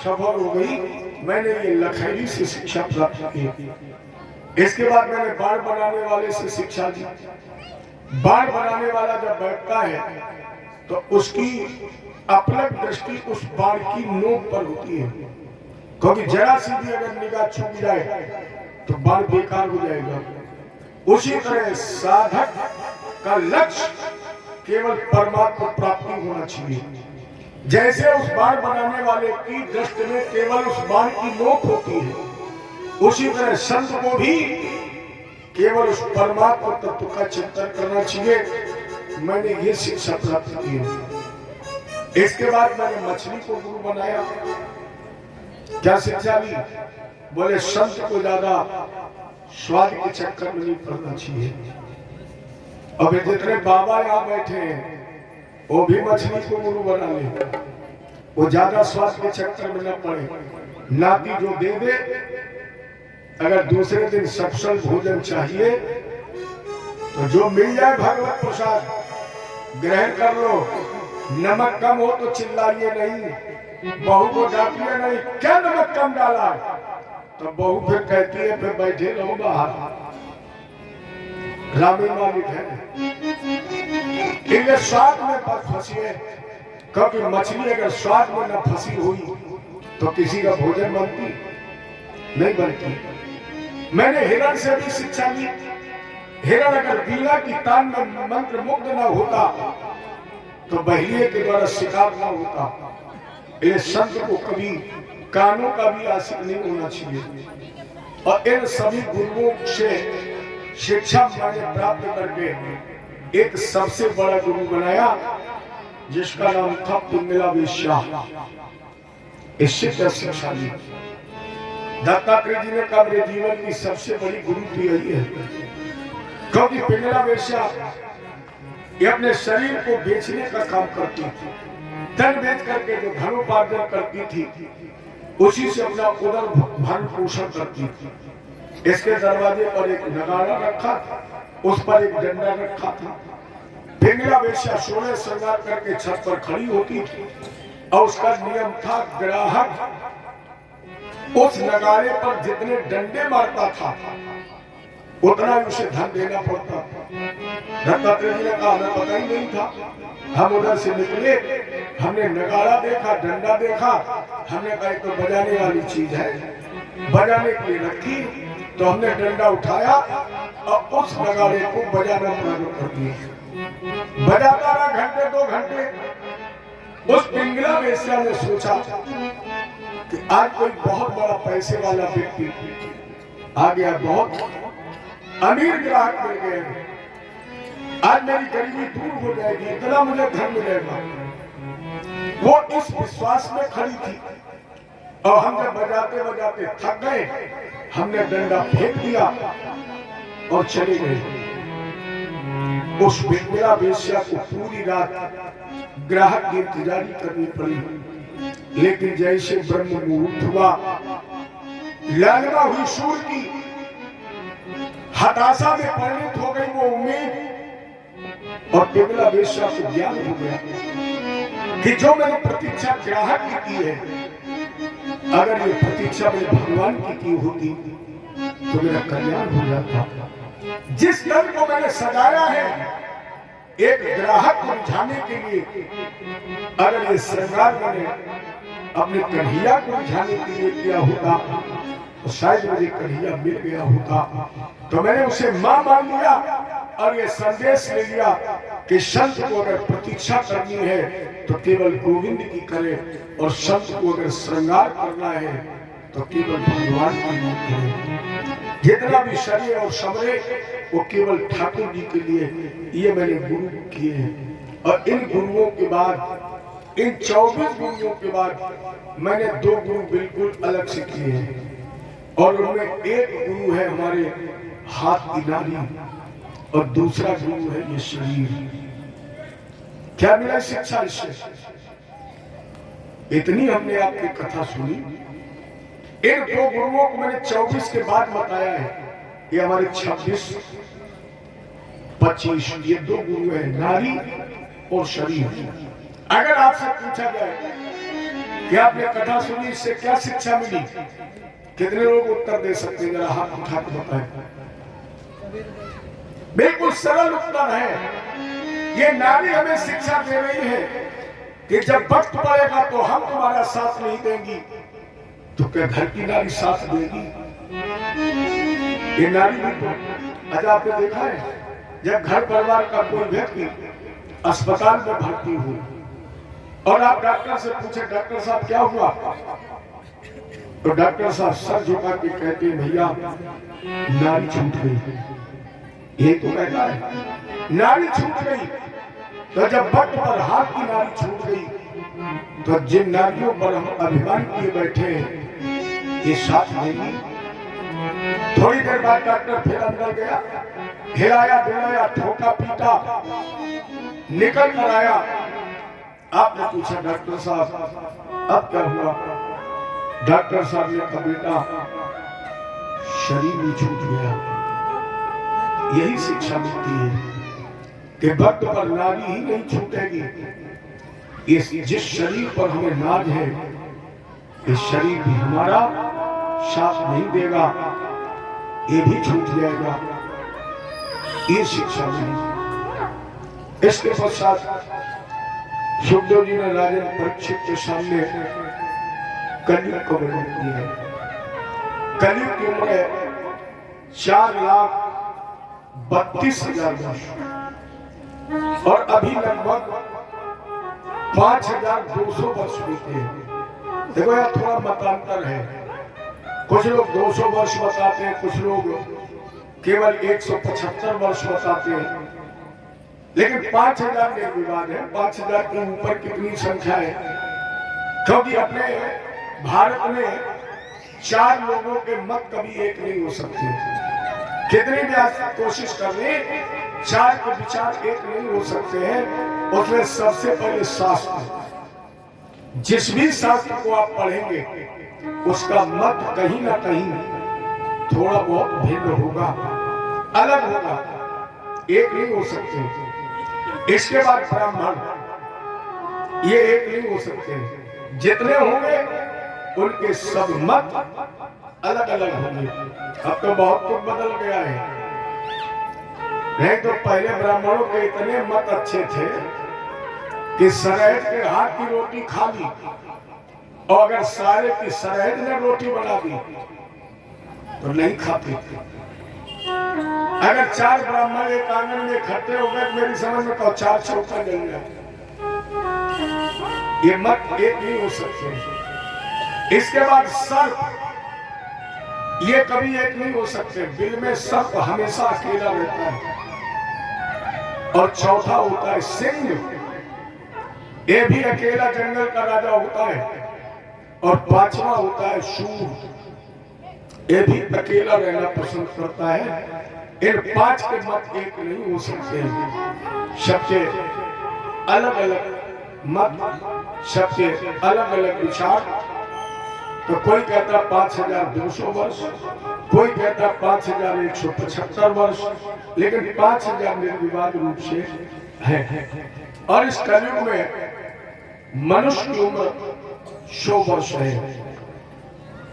सफल हो गई। मैंने ये लखैरी से शिक्षा प्राप्त की। इसके बाद मैंने बाण बनाने वाले से शिक्षा ली। बाण बनाने वाला जब बैठता है तो उसकी अपलक दृष्टि उस बाण की नोक पर होती है, क्योंकि जरा सी भी अगर निगाह छूट जाए तो बाण बेकार हो जाएगा। उसी तरह साधक का लक्ष्य केवल परमात्मा प्राप्ति होना चाहिए। जैसे उस बाण बनाने वाले की दृष्टि में केवल उस बाण की नोक होती है, उसी तरह संत को भी केवल उस परमात्मा तत्व का चिंतन करना चाहिए। मैंने ये शिक्षा प्राप्त की है। इसके बाद मैंने मछली को गुरु बनाया। क्या शिक्षा ली? बोले संत को ज्यादा स्वाद के चक्कर में नहीं पड़ना चाहिए। अब जितने बाबा यहाँ बैठे हैं वो भी मछली को गुरु बना ले, वो ज्यादा स्वाद के चक्कर में न पड़े। नाती जो दे दे, अगर दूसरे दिन सफल भोजन चाहिए तो जो मिल जाए भगवत प्रसाद ग्रहण कर लो। नमक कम हो तो चिल्लाइए नहीं, बहू को डांटिए नहीं, क्या नमक कम डाला? तो बहू फिर कहती है फिर बैठे रहो बाहर। ग्रामीण मालिक है, इनके स्वाद में फंसिए, क्योंकि मछली अगर स्वाद में न फंसी हुई तो किसी का भोजन बनती नहीं बनती। मैंने हिरण से भी शिक्षा ली। हिरण अगर बीला की तान में मंत्र मुग्ध न होता तो बहिलिये के द्वारा शिकार न होता। ये संत को कभी कानों का भी आशिक नहीं होना चाहिए। और इन सभी गुरुओं से शिक्षा मैंने प्राप्त करके एक सबसे बड़ा गुरु बनाया, जिसका नाम था पिंगला वेश्या। इससे क्या शिक्षा ली? दत्तात्रेय जी ने कहा मेरे जीवन की सबसे बड़ी गुरु तो यही है, क्योंकि पिंगला वेश्या ये अपने शरीर को बेचने का काम करती थी। धन बेच करके जो धनोपार्जन करती थी उसी से अपना उदर भरण पोषण करती थी। इसके दरवाजे पर एक नगाड़ा रखा था, उस पर एक डंडा रखा था। पिंगला वेश्या 16 श्रृंगार करके छत पर खड़ी होती थी और उसका नियम था ग्राहक उस नगाड़े पर जितने डंडे मारता था उतना ही उसे धन देना पड़ता था। दत्तात्रेय जी ने कहा हमें पता ही नहीं था। हम उधर से निकले, हमने नगाड़ा देखा, डंडा देखा, हमने कहा तो बजाने वाली चीज है, बजाने के लिए रखी, तो हमने डंडा उठाया और उस नगाड़े को बजाना प्रारंभ कर दिया। बजाता रहा घंटे 2 घंटे। उस पिंगला वेश्या ने सोचा कि आज कोई बहुत बड़ा पैसे वाला व्यक्ति आ गया, बहुत अमीर ग्राहक मिल गए, आज मेरी गरीबी दूर हो जाएगी, इतना मुझे धन मिलेगा। वो इस विश्वास में खड़ी थी। और हम जब बजाते बजाते थक गए, हमने डंडा फेंक दिया और चले गए। उस पिंगला वेश्या को पूरी रात ग्राहक की इंतजारी करनी पड़ी, लेकिन जैसे ब्रह्म मुहूर्त हुआ, लालना हुई सूर की, हताशा में परिणित हो गई वो उम्मीद, और पिंगला वेश्या को ज्ञान हो गया कि जो मैंने प्रतीक्षा ग्राहक की की है, अगर ये प्रतीक्षा मैंने भगवान की होती तो मेरा कल्याण हो जाता। जिस दल को मैंने सजाया है एक ग्राहक को रिझाने के लिए, अगर ये श्रृंगार मैंने अपने कन्हैया को रिझाने के लिए किया होता तो शायद मुझे कन्हैया मिल गया होता। तो मैंने उसे मां मान लिया और ये संदेश ले लिया कि संत को अगर प्रतीक्षा करनी है तो केवल गोविंद की करे, और संत को अगर श्रृंगार करना है तो केवल भगवान की करे। जितना भी शरीर और समरे वो केवल ठाकुर जी के लिए ये मैंने गुरु किए हैं। और इन गुरुओं के बाद, इन 24 गुरुओं के बाद मैंने 2 गुरु बिल्कुल अलग से किए हैं। और उनमें एक गुरु है हमारे हाथ की नाड़ी और दूसरा गुरु है ये शरीर। क्या मिला शिक्षा इससे? इतनी हमने आपकी कथा सुनी। इन 2 गुरुओं को मैंने 24 के बाद बताया है। ये हमारे 26, 25 ये 2 गुरु हैं, नारी और शरीर। अगर आपसे पूछा जाए कि आपने कथा सुनी, इससे क्या शिक्षा मिली, कितने लोग उत्तर दे सकते हैं? जरा हाथ उठा के बताएं। बिल्कुल सरल उत्तर है। ये नारी हमें शिक्षा दे रही है कि जब वक्त पड़ेगा तो हम तुम्हारा साथ नहीं देंगी, तो क्या घर की नारी साथ देगी? ये नारी भी तो, अच्छा आपने देखा है जब घर परिवार का कोई व्यक्ति अस्पताल में भर्ती हो और आप डॉक्टर से पूछे, डॉक्टर साहब क्या हुआ, तो डॉक्टर साहब सर झुका के कहते हैं, भैया नारी छूट गई। ये तो कहता है नारी छूट गई। तो जब वक्त पर हाथ की नारी छूट गई, तो जिन नारियों पर हम अभिमान किए बैठे हैं, ये साथ देंगी? थोड़ी देर बाद डॉक्टर फिर अंदर गया, हिलाया डुलाया, ठोका पीटा, निकल कर आया। आपने पूछा डॉक्टर साहब अब क्या हुआ? डॉक्टर साहब ने कहा, बेटा शरीर भी छूट गया। यही शिक्षा मिलती है कि वक्त पर नारी ही नहीं छूटेगी। इस जिस शरीर पर हमें नाज है, इस शरीर भी हमारा साथ नहीं देगा, ये भी छूट जाएगा। ये शिक्षा मिली। इसके पश्चात सुखदेव जी ने राजन परीक्षित के सामने कलयुग को वर्णन किया है। कलयुग की उम्र 4,32,000 वर्ष और अभी लगभग 5,200 वर्ष बीते हैं। देखो यार थोड़ा मतांतर है, कुछ लोग 200 वर्ष बताते हैं, कुछ लोग केवल 175 वर्ष बताते हैं, लेकिन 5,000 निर्विवाद है। 5,000 के ऊपर कितनी संख्या है? क्योंकि अपने भारत में 4 लोगों के मत कभी एक नहीं हो सकते। कितनी भी आज कोशिश कर ले, 4 के विचार एक नहीं हो सकते हैं। उसमें सबसे पहले शास्त्र, जिस भी शास्त्र को आप पढ़ेंगे उसका मत कहीं ना कहीं थोड़ा बहुत भिन्न होगा, अलग होगा, एक नहीं हो सकते। इसके बाद ब्राह्मण, ये एक नहीं हो सकते। जितने होंगे उनके सब मत अलग अलग होंगे। अब तो बहुत कुछ बदल गया है, नहीं तो पहले ब्राह्मणों के इतने मत अच्छे थे कि सरहद के हाथ की रोटी खा ली, और अगर सारे की सरहद ने रोटी बना दी तो नहीं खाते थे। अगर 4 ब्राह्मण एक आंगन में इकट्ठे हो गए, मेरी समझ में तो 4 चौका जल जाए। ये मत एक नहीं हो सकते। इसके बाद सर्प, ये कभी एक नहीं हो सकते। बिल में सर्प हमेशा अकेला रहता है। और चौथा होता है सिंह, ये भी अकेला जंगल का राजा होता है। और 5वां होता है शूर, ये भी अकेला रहना पसंद करता है। इन 5 के मत एक नहीं हो सकते। सबके अलग अलग मत, सबके अलग अलग विचार। तो कोई कहता 5,200 वर्ष, कोई कहता 5,175 वर्ष, लेकिन 5,000 निर्विवाद रूप से है। और इस कलयुग में मनुष्य की उम्र 100 वर्ष है।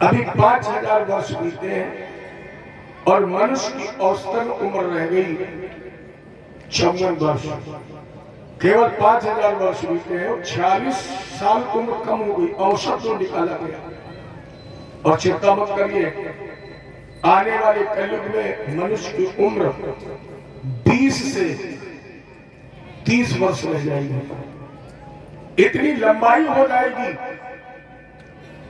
अभी 5,000 वर्ष बीते हैं और मनुष्य की औसतन उम्र रह गई 54 वर्ष। केवल 5,000 वर्ष बीते हैं और 46 साल की उम्र कम हो गई, औसत तो निकाला गया। और चिंता मत करिए, आने वाले कलयुग में मनुष्य की उम्र 20 से 30 वर्ष रह जाएगी। इतनी लंबाई हो जाएगी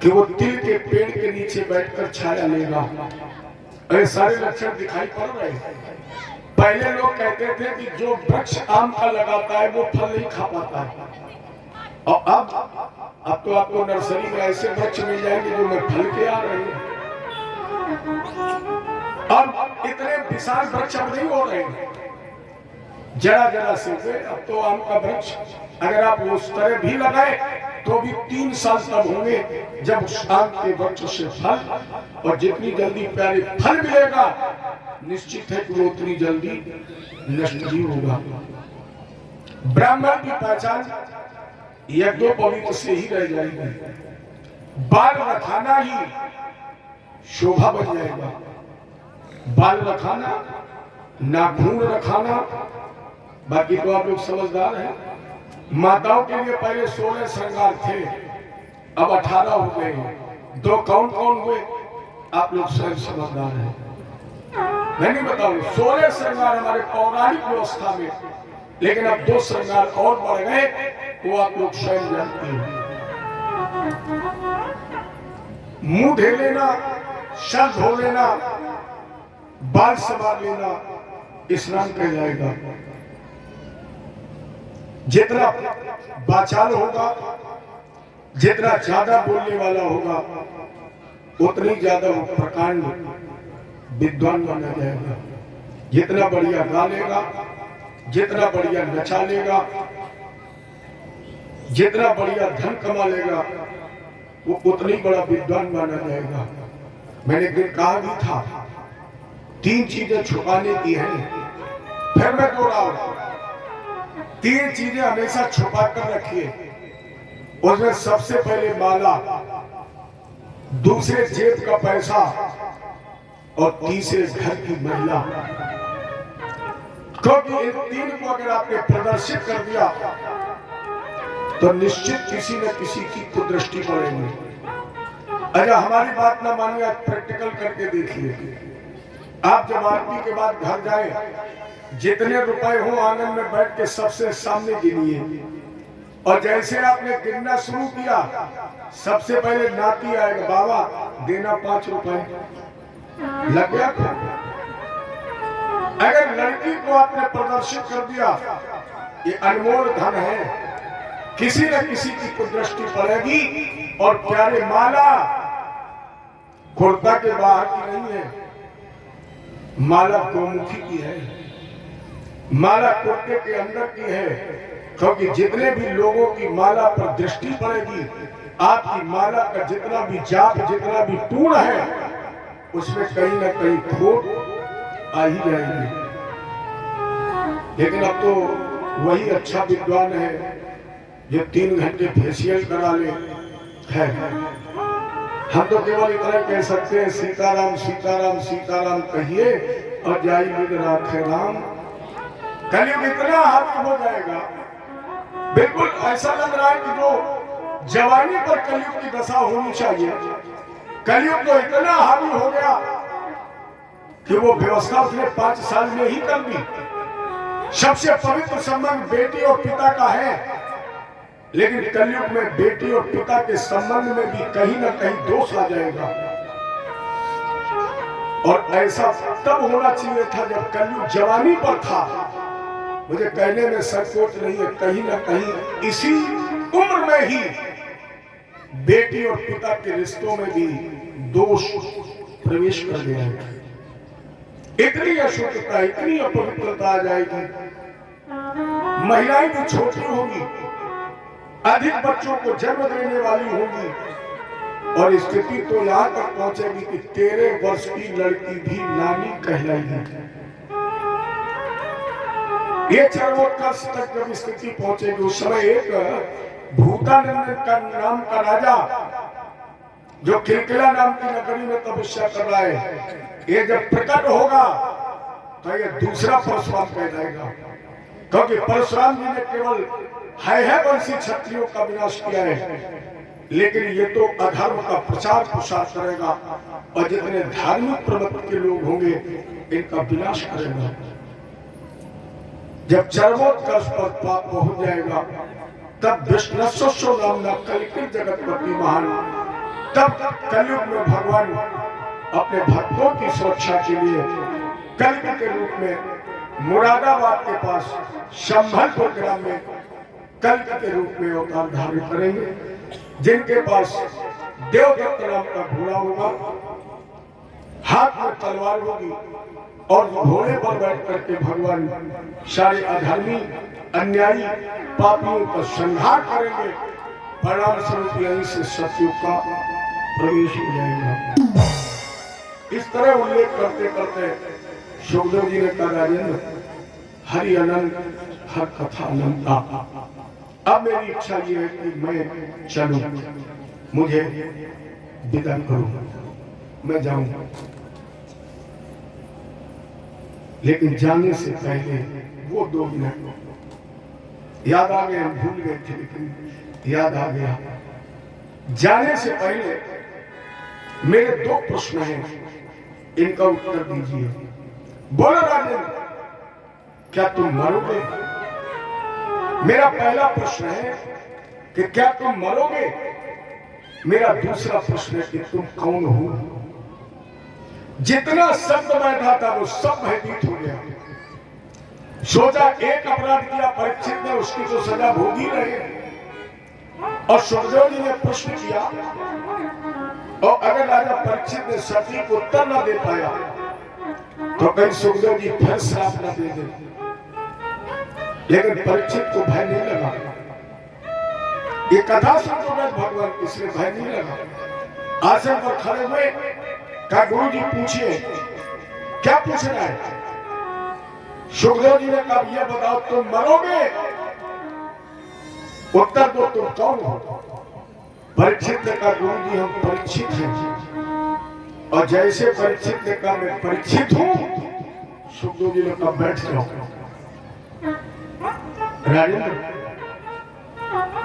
कि वो तिल के पेड़ के नीचे बैठकर छाया लेगा। अरे सारे लक्षण दिखाई पड़ रहे हैं। पहले लोग कहते थे कि जो वृक्ष आम का लगाता है वो फल नहीं खा पाता है, और अब तो आपको नर्सरी में ऐसे वृक्ष मिल जाएंगे जो में फल के आ रहे हैं। अब इतने विशाल वृक्ष अब नहीं हो रहे हैं, जरा जरा से हुए। अब तो आम का वृक्ष अगर आप उस तरह भी लगाए तो भी 3 साल तब होंगे जब उस आम के वृक्ष से फल, और जितनी जल्दी प्यारे फल मिलेगा निश्चित है कि वो उतनी जल्दी नष्ट भी होगा। ब्राह्मण की पहचान यज्ञोपवीत से ही रह जाएगी। बाल रखाना ही शोभा बन जाएगा। बाल रखाना, नाखून रखाना, बाकी तो आप लोग समझदार हैं। माताओं के लिए पहले 16 श्रृंगार थे, अब 18 हो गए हैं। 2 कौन कौन हुए आप लोग स्वयं समझदार हैं। मैं नहीं बताऊंगा 16 श्रृंगार हमारे पौराणिक व्यवस्था में, लेकिन अब 2 श्रृंगार और बढ़ गए, वो आप लोग स्वयं जानते हैं। मुंह धो लेना, सर धो लेना, बाल संवार लेना स्नान कहलाएगा। जितना बाचाल होगा, जितना ज्यादा बोलने वाला होगा, उतनी ज्यादा वो प्रकांड विद्वान बना जाएगा। जितना बढ़िया गा लेगा, जितना बढ़िया नचा लेगा, जितना बढ़िया धन कमा लेगा, वो उतनी बड़ा विद्वान माना जाएगा। मैंने एक दिन कहा भी था 3 चीजें छुपाने की हैं, फिर मैं दोहराऊं 3 चीजें हमेशा छुपा कर रखिए। उसमें सबसे पहले माला, दूसरे जेब का पैसा, और तीसरे घर की महिला। क्योंकि इन 3 को अगर आपने प्रदर्शित कर दिया तो निश्चित किसी न किसी की कुदृष्टि पड़ेगी। अगर हमारी बात ना मानिए, आज प्रैक्टिकल करके देखिए। आप जब आरती के बाद घर जाए, जितने रुपए हो आंगन में बैठ के सबसे सामने गिनिए, और जैसे आपने गिनना शुरू किया सबसे पहले नाती आएगा, बाबा देना 5 रुपए। लग गया। अगर लड़की को आपने प्रदर्शित कर दिया, ये अनमोल धन है, किसी न किसी की कुदृष्टि पड़ेगी। और प्यारे माला कुर्ता के बाहर की नहीं है, माला गोमुखी की है, माला कुर्ते के अंदर की है। क्योंकि जितने भी लोगों की माला पर दृष्टि पड़ेगी, आपकी माला का जितना भी जाप, जितना भी टूण है, उसमें कहीं ना कहीं खोट आ ही जाएगी। लेकिन अब तो वही अच्छा विद्वान है जो 3 घंटे फेशियल करा ले है। हम तो केवल इतना कह सकते हैं सीताराम सीताराम सीताराम कहिए और जाई विद राखे राम। कलयुग इतना हावी हो जाएगा, बिल्कुल ऐसा लग रहा है कि जो जवानी पर कलयुग की दशा होनी चाहिए, कलयुग तो इतना हावी हो गया कि वो व्यवस्था उसने 5 साल में ही कर दी। सबसे पवित्र संबंध बेटी और पिता का है, लेकिन कलयुग में बेटी और पिता के संबंध में भी कहीं ना कहीं दोष आ जाएगा। और ऐसा तब होना चाहिए था जब कलयुग जवानी पर था। मुझे कहने में संकोच नहीं है, कहीं ना कहीं इसी उम्र में ही बेटी और पिता के रिश्तों में भी दोष प्रवेश कर गया है। इतनी अशुद्धता, इतनी अपवित्रता आ जाएगी। महिलाएं भी छोटी होंगी, अधिक बच्चों को जन्म देने वाली होगी, और स्थिति तो यहां तक पहुंचेगी कि 13 वर्ष की लड़की भी नानी कहलाएगी। ये चरमोत्कर्ष तक जब स्थिति पहुंचेगी, उस समय एक भूतानंद का नाम का राजा जो किलकिला नाम की नगरी में तपस्या कर रहा है, ये जब प्रकट होगा तो ये दूसरा परशुराम कहलाएगा। क्योंकि परशुराम जी ने केवल है वंशी क्षत्रियों का विनाश किया है, लेकिन ये तो अधर्म का प्रचार प्रसार करेगा, और जितने धार्मिक प्रवृत्ति के लोग होंगे इनका विनाश करेगा। जब चरमोत्कर्ष पर पाप पहुंच जाएगा, तब विष्णुस्व नामना कलिकृत जगतपति महान, तब कलयुग में भगवान अपने भक्तों की सुरक्षा के लिए कल्कि के रूप में मुरादाबाद के पास संभलपुर ग्राम में कल्क के रूप में अवतार धारण करेंगे, जिनके पास देवदत्त नाम का घोड़ा होगा, हाथ में तलवार होगी और घोड़े पर बैठ करके भगवान सारे अधर्मी अन्यायी पापियों का संहार करेंगे। परिणाम स्वरूप यहीं से सतयुग का प्रवेश हो जाएगा। इस तरह उल्लेख करते करते सुखदेव जी ने कहा, राजेंद्र हरि अनंत हर कथा अनंता। अब मेरी इच्छा ये है कि मैं चलूं, मुझे विदा करूं, मैं जाऊं। लेकिन जाने से पहले वो 2 मिनट याद आ गए, हम भूल गए थे लेकिन याद आ गया। जाने से पहले मेरे 2 प्रश्न हैं, इनका उत्तर दीजिए। बोलो राजेंद्र, क्या तुम मरोगे? मेरा पहला प्रश्न है कि क्या तुम मरोगे? मेरा दूसरा प्रश्न है कि तुम कौन हो? जितना शब्द बैठा था वो सब भयभीत हो गया। सोचा एक अपराध किया परीक्षित ने, उसकी तो सजा भोगी रहे। और सुखदेव जी ने प्रश्न किया और अगर राजा परीक्षित ने सटीक उत्तर न दे पाया तो कहीं सुखदेव जी फिर श्राप न दे दे। लेकिन परीक्षित को भय नहीं लगा। ये कथा सुनकर भगवान, इसलिए भय नहीं लगा। आसन पर खड़े हुए कहा, गुरु जी पूछिए क्या पूछना है? सुखदेव जी ने कहा, ये बताओ तुम मरोगे? उत्तर दो, तुम कौन हो? परीक्षित ने कहा, गुरु जी हम परीक्षित हैं। और जैसे परीक्षित ने कहा मैं परीक्षित हूं, सुखदेव जी ने कहा बैठ जाओ। राजेंद्र,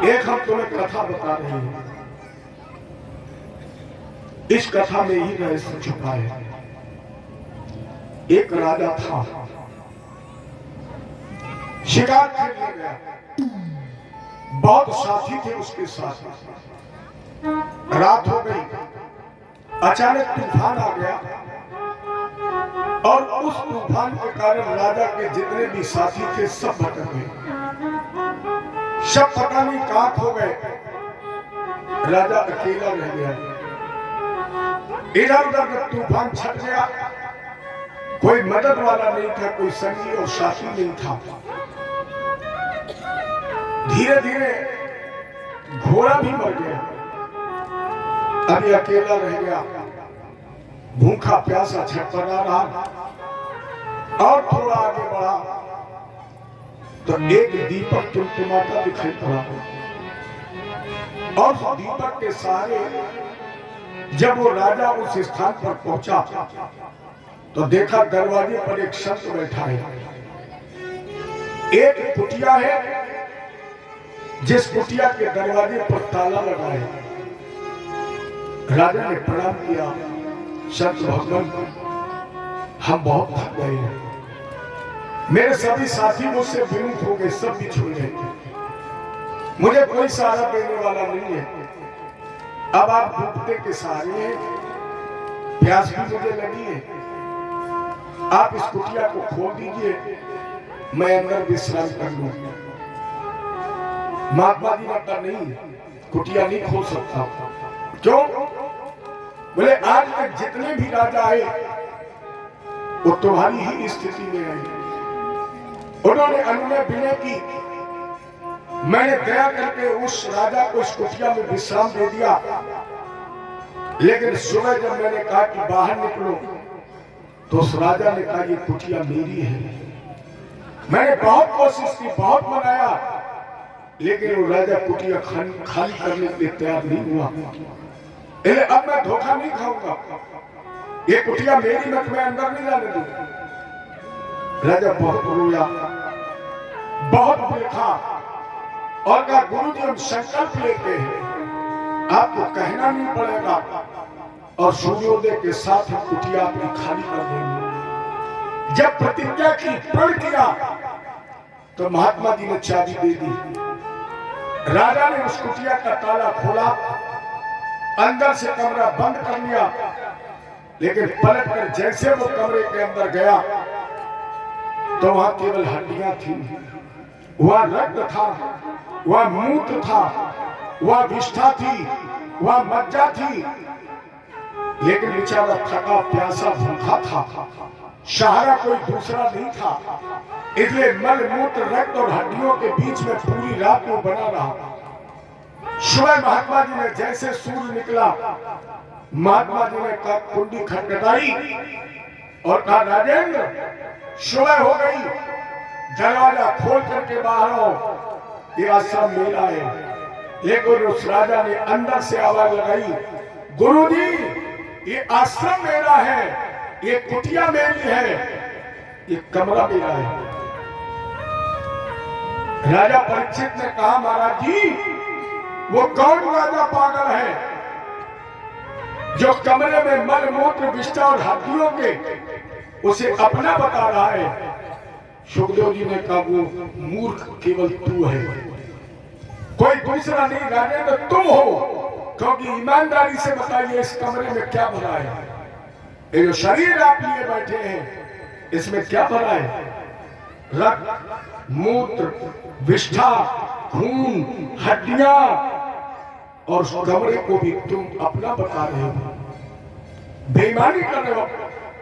एक हम तुम्हें कथा बता रहे हैं, इस कथा में ही रहस्य छुपा है। एक राजा था, शिकार खेलने गया, बहुत साथी थे उसके साथ। रात हो गई, अचानक तूफान आ गया और उस तूफान के कारण राजा के जितने भी साथी थे सब भटक गए, सब पता नहीं कहां खो गए। राजा अकेला रह गया। इधर उधर तूफान छट गया, कोई मदद वाला नहीं था, कोई संगी और साथी नहीं था। धीरे धीरे घोड़ा भी मर गया, अभी अकेला रह गया, भूखा प्यासा छटपटा रहा। और थोड़ा आगे बढ़ा तो एक दीपक टिमटिमाता दिखाई पड़ा और दीपक के सहारे जब वो राजा उस स्थान पर पहुंचा तो देखा दरवाजे पर एक संत बैठा है। एक कुटिया है जिस कुटिया के दरवाजे पर ताला लगा है। राजा ने प्रणाम किया, संत भगवान हम बहुत थक गए हैं, मेरे सभी साथी मुझसे विमुख हो गए, सब बिछड़ गए, मुझे कोई सहारा देने वाला नहीं है। अब आप डूबते के सहारे हैं, प्यास भी मुझे लगी है, आप इस कुटिया को खोल दीजिए, मैं अंदर विश्राम कर लूं। महात्मा जी ने कहा नहीं, कुटिया नहीं खोल सकता। क्यों? बोले आज तक जितने भी राजा आए वो तुम्हारी ही स्थिति में आए, उन्होंने अनुनय विनय की, मैंने दया करके उस राजा को इस कुटिया में विश्राम दे दिया। लेकिन सुबह जब मैंने कहा कि बाहर निकलो तो उस राजा ने कहा ये कुटिया मेरी है। मैंने बहुत कोशिश की, बहुत मनाया, लेकिन वो राजा कुटिया खाली करने के लिए तैयार नहीं हुआ। अब मैं धोखा नहीं खाऊंगा, ये कुटिया मेरी, मत मैं अंदर नहीं जाने दूंगा। राजा बहुत रोया, बहुत लिखा और कहा गुरु जी हम संकल्प लेते हैं, आपको कहना नहीं पड़ेगा और सूर्योदय के साथ हम कुटिया अपनी खाली कर देंगे। जब प्रतिज्ञा की, प्रण किया तो महात्मा जी ने चाबी दे दी। राजा ने उस कुटिया का ताला खोला, अंदर से कमरा बंद कर लिया, लेकिन पलटकर जैसे वो कमरे के अंदर गया तो वहां केवल हड्डियां थी, वह रक्त था, वह मूत्र था, वह विष्ठा थी, वह मज्जा थी। लेकिन बेचारा थका प्यासा भूखा था, सहारा कोई दूसरा नहीं था। इसलिए मल मूत्र रक्त और हड्डियों के बीच में पूरी रात वो बना रहा। सुबह महात्मा जी ने जैसे सूर्य निकला, महात्मा जी ने कहा कुंडी खटखटाई और कहा राजेंद्र सुबह हो गई, दरवाजा खोल करके बाहर आओ, ये आश्रम मेरा है। लेकिन उस राजा ने अंदर से आवाज लगाई, गुरुजी ये आश्रम मेरा है, ये कुटिया मेरी है, ये कमरा मेरा है। राजा परीक्षित ने कहा महाराज जी वो कौन राजा पागल है जो कमरे में मल मूत्र विष्ठा और हड्डियों के उसे अपना बता रहा है। सुखदेव जी ने कहा वो मूर्ख केवल तू है, कोई दूसरा नहीं राजेंद्र तुम हो, क्योंकि ईमानदारी से बताइए इस कमरे में क्या भरा है? ये जो शरीर आप लिए बैठे हैं इसमें क्या भरा है? रक्त मूत्र विष्ठा खून हड्डियां, और उस कमरे को भी तुम अपना बता रहे हो, बेईमानी कर रहे हो।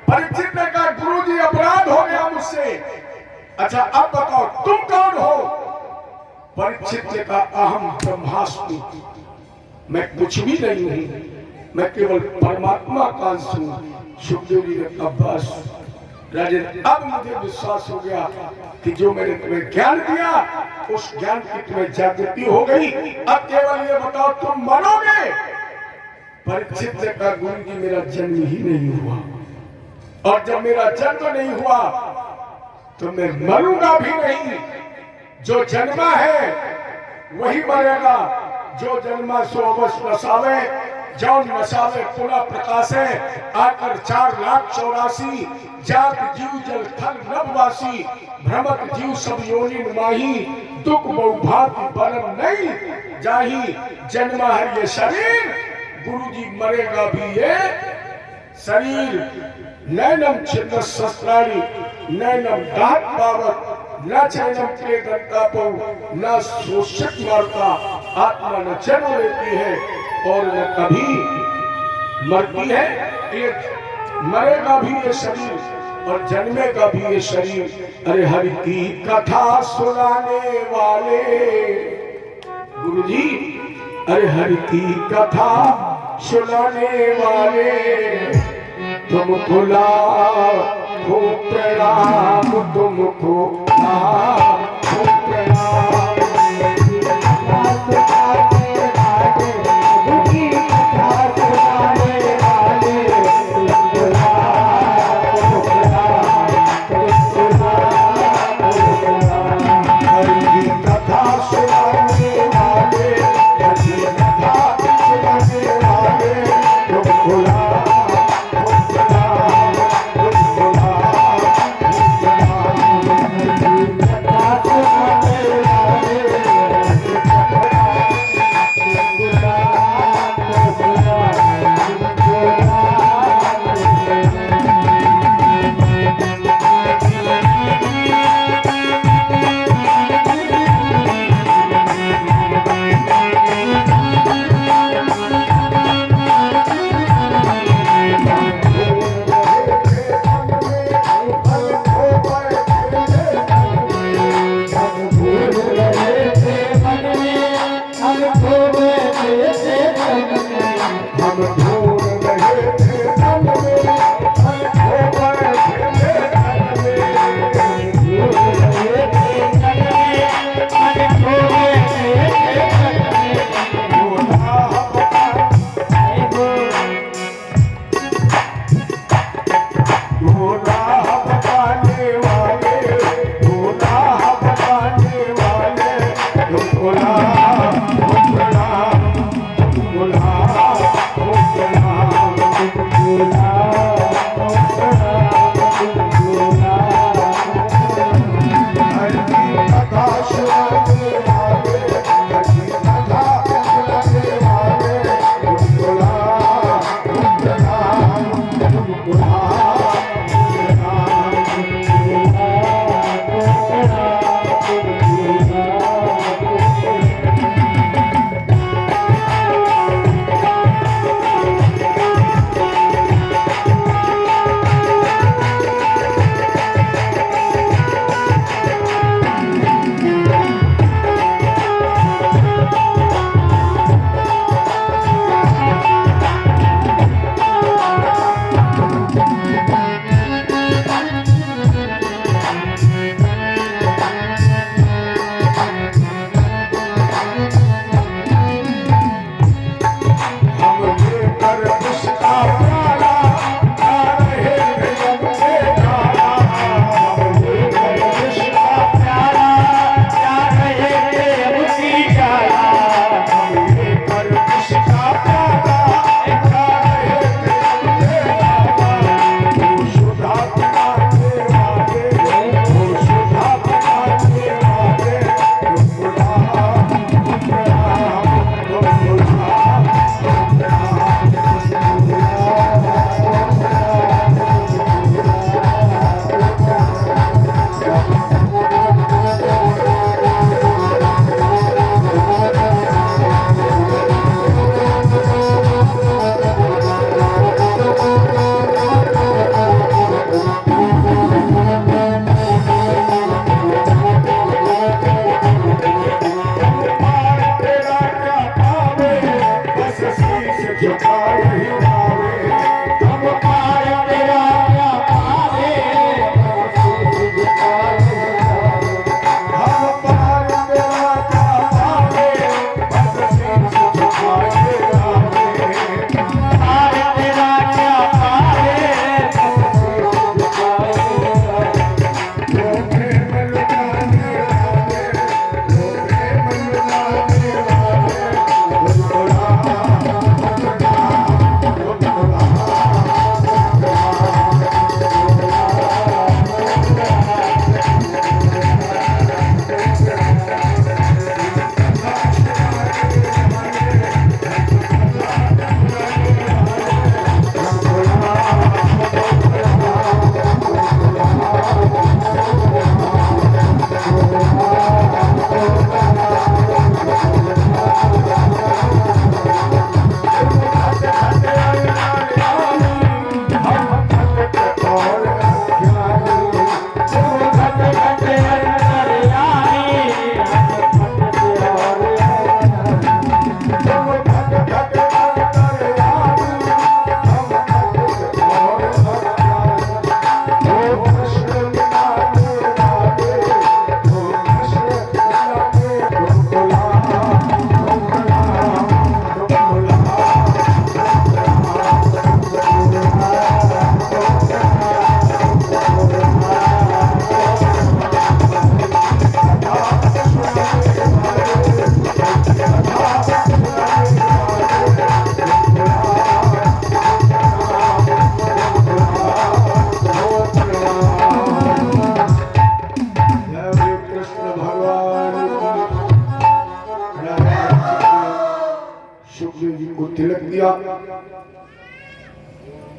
परीक्षित ने कहा गुरुजी अपराध हो गया मुझसे, अच्छा अब बताओ तुम कौन हो? परीक्षित ने कहा अहम ब्रह्मास्मि, मैं कुछ भी नहीं हूं, मैं केवल परमात्मा का अंश हूं। सुखदेव जी ने कहा बस राजन अब मुझे विश्वास हो गया कि जो मैंने तुम्हें ज्ञान दिया उस ज्ञान की तुम्हें जागृति हो गई। अब केवल ये बताओ तुम मरोगे? परीक्षित ने कहा गुरु जी मेरा जन्म ही नहीं हुआ, और जब मेरा जन्म नहीं हुआ तो मैं मरूंगा भी नहीं। जो जन्मा है वही मरेगा, जो जन्मा सो अवश्य नसावे, जौन नसावे पुनः प्रकाशे। आकर 4,84,000 जात जीव जल थल नभवासी, भ्रमत जीव सब योनि माही, दुख बहुभाति बरन नहीं जाही। जन्मा है ये शरीर, गुरु जी मरेगा भी ये शरीर। नैनम छिन्न शस्त्राणी नैनम दात पावत, न चैनम के दंतापो न शोषक मारता। आत्मा न जन्म लेती है और न कभी मरती है। ये मरेगा भी ये शरीर और जन्मेगा भी ये शरीर। अरे हरि की कथा सुनाने वाले गुरुजी, अरे हरि की कथा सुनाने वाले तुमको लाखों प्रणाम, तुमको लाखों प्रणाम।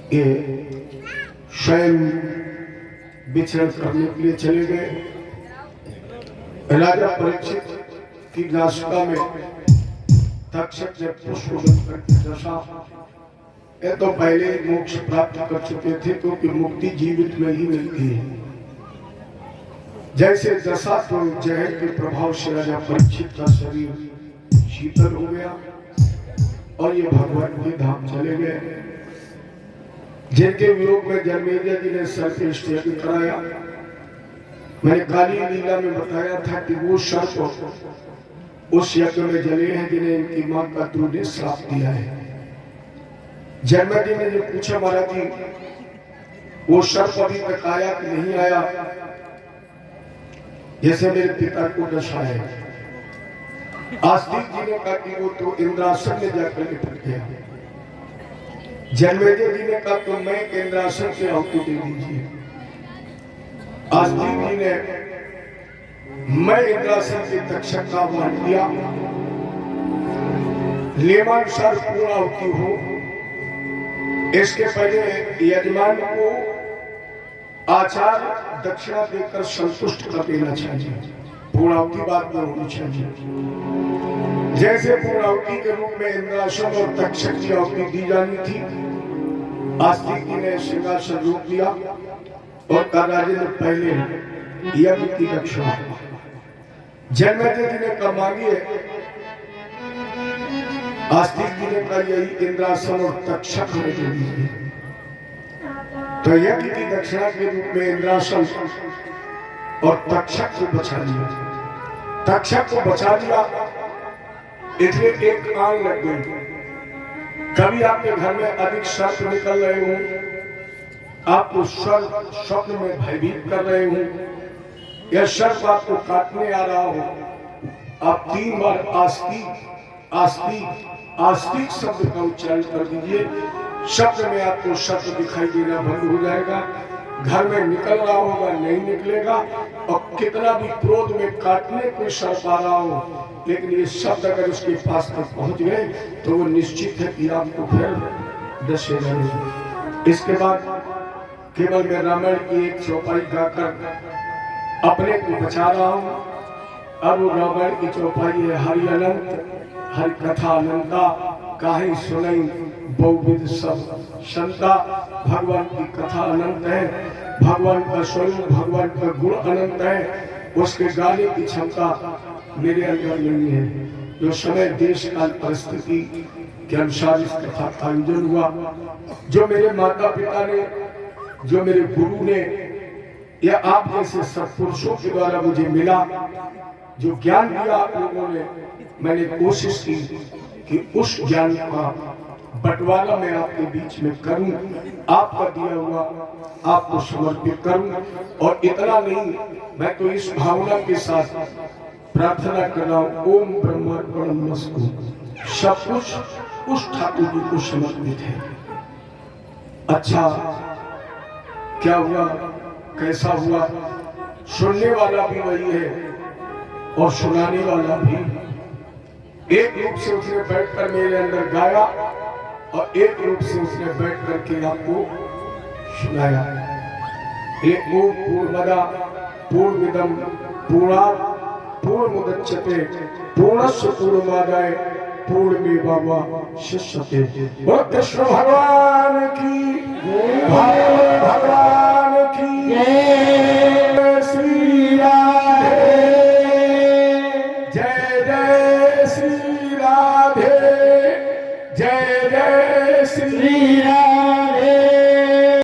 ये स्वयं विचरण करने के लिए चले गए। राजा परीक्षित की नासिका में तक्षक ने पुष्प करके दशा, ये तो पहले मोक्ष प्राप्त कर चुके थे क्योंकि मुक्ति जीवित में ही मिलती है। जैसे दशा तो जहर के प्रभाव से राजा परीक्षित का शरीर शीतल हो गया और ये भगवान के धाम चले गए। जिनके वियोग में जन्मेजय जी ने सर्प स्टेज कराया। मैंने काली लीला में बताया था कि वो सर्प उस यज्ञ में जले हैं जिन्हें इनकी मां कद्रू ने श्राप दिया है। जन्मेजय ने जो पूछा महाराज जी वो सर्प अभी तक आया कि नहीं आया, जैसे मेरे पिता को दशा है। आस्तिक जी ने कहा कि वो तो इंद्रासन में जाकर निपट गया। जन्मेजय जी ने कहा तो मैं इंद्रासन से आहुति दे दीजिए। आस्तिक जी ने मैं इंद्रासन से तक्षक का आह्वान किया, नियमानुसार पूर्ण आहुति हो। इसके पहले यजमान को आचार दक्षिणा देकर संतुष्ट कर देना चाहिए। पूर्णाहुति बात में होनी चाहिए। जैसे पूर्णाहुति के रूप में इंद्रासन और तक्षक की आहुति दी जानी थी, आस्तिक जी ने सिंहासन रोक दिया और राजेंद्र पहले यज्ञ की दक्षिणा। जन्मेजय जी ने कहा मांगिए। आस्तिक जी ने कहा यही इंद्रासन और तक्षक हमें दे दीजिए। तो यज्ञ की दक्षिणा के रूप में इंद्रासन और तक्षक को बचा लिया। तक्षक को बचा लिया इसलिए एक आग लग गई। कभी आपके घर में अधिक सर्प निकल रहे हो, आपको स्वप्न में भयभीत कर रहे हो, या सर्प आपको काटने आ रहा हो, आप 3 बार आस्तिक आस्तिक आस्तिक शब्द का उच्चारण कर दीजिए। शब्द में आपको शब्द दिखाई देना बंद हो जाएगा। घर में निकल रहा होगा नहीं निकलेगा, और कितना भी क्रोध में काटने को सर्प आ रहा हो, लेकिन ये शब्द अगर उसके पास तक पहुंच गए तो वो निश्चित है कि आपको फिर दशेगा नहीं। इसके बाद केवल मैं रामायण की एक चौपाई गाकर अपने को बचा रहा हूँ। अब रामायण की चौपाई है हरि अनंत हरि कथा अनंता काहे सुनई बहुविध सब संता। भगवान की कथा अनंत है, भगवान का स्वरूप भगवान का गुण अनंत है, उसके गाने की क्षमता मेरे अंदर नहीं है। जो समय देश काल परिस्थिति के अनुसार इस कथा का आयोजन हुआ, जो मेरे माता पिता ने, जो मेरे गुरु ने, या आप जैसे सत्पुरुषों के द्वारा मुझे मिला, जो ज्ञान दिया आप लोगों ने, मैंने कोशिश की कि उस ज्ञान का बंटवारा मैं आपके बीच में करूं, आपका दिया हुआ आपको समर्पित करूं। और इतना नहीं, मैं तो इस भावना के साथ प्रार्थना कर रहा हूं, ओम ब्रह्मार्पणमस्तु, सब कुछ उस ठाकुर जी को समर्पित है। अच्छा क्या हुआ, कैसा हुआ, सुनने वाला भी वही है और सुनाने वाला भी। एक रूप से उसने बैठकर मेरे अंदर गाया और एक रूप से उसने बैठ करके आपको सुनाया। ओम पूर्णमदा पूर्णमिदं पूर्णात् पूर्णमुदच्यते पूर्णस्य पूर्णमादाय पूर्णमेवावशिष्यते। बोलो कृष्ण भगवान की, भागवत भगवान की जय। श्री राधे, जय जय श्री राधे, जय जय श्री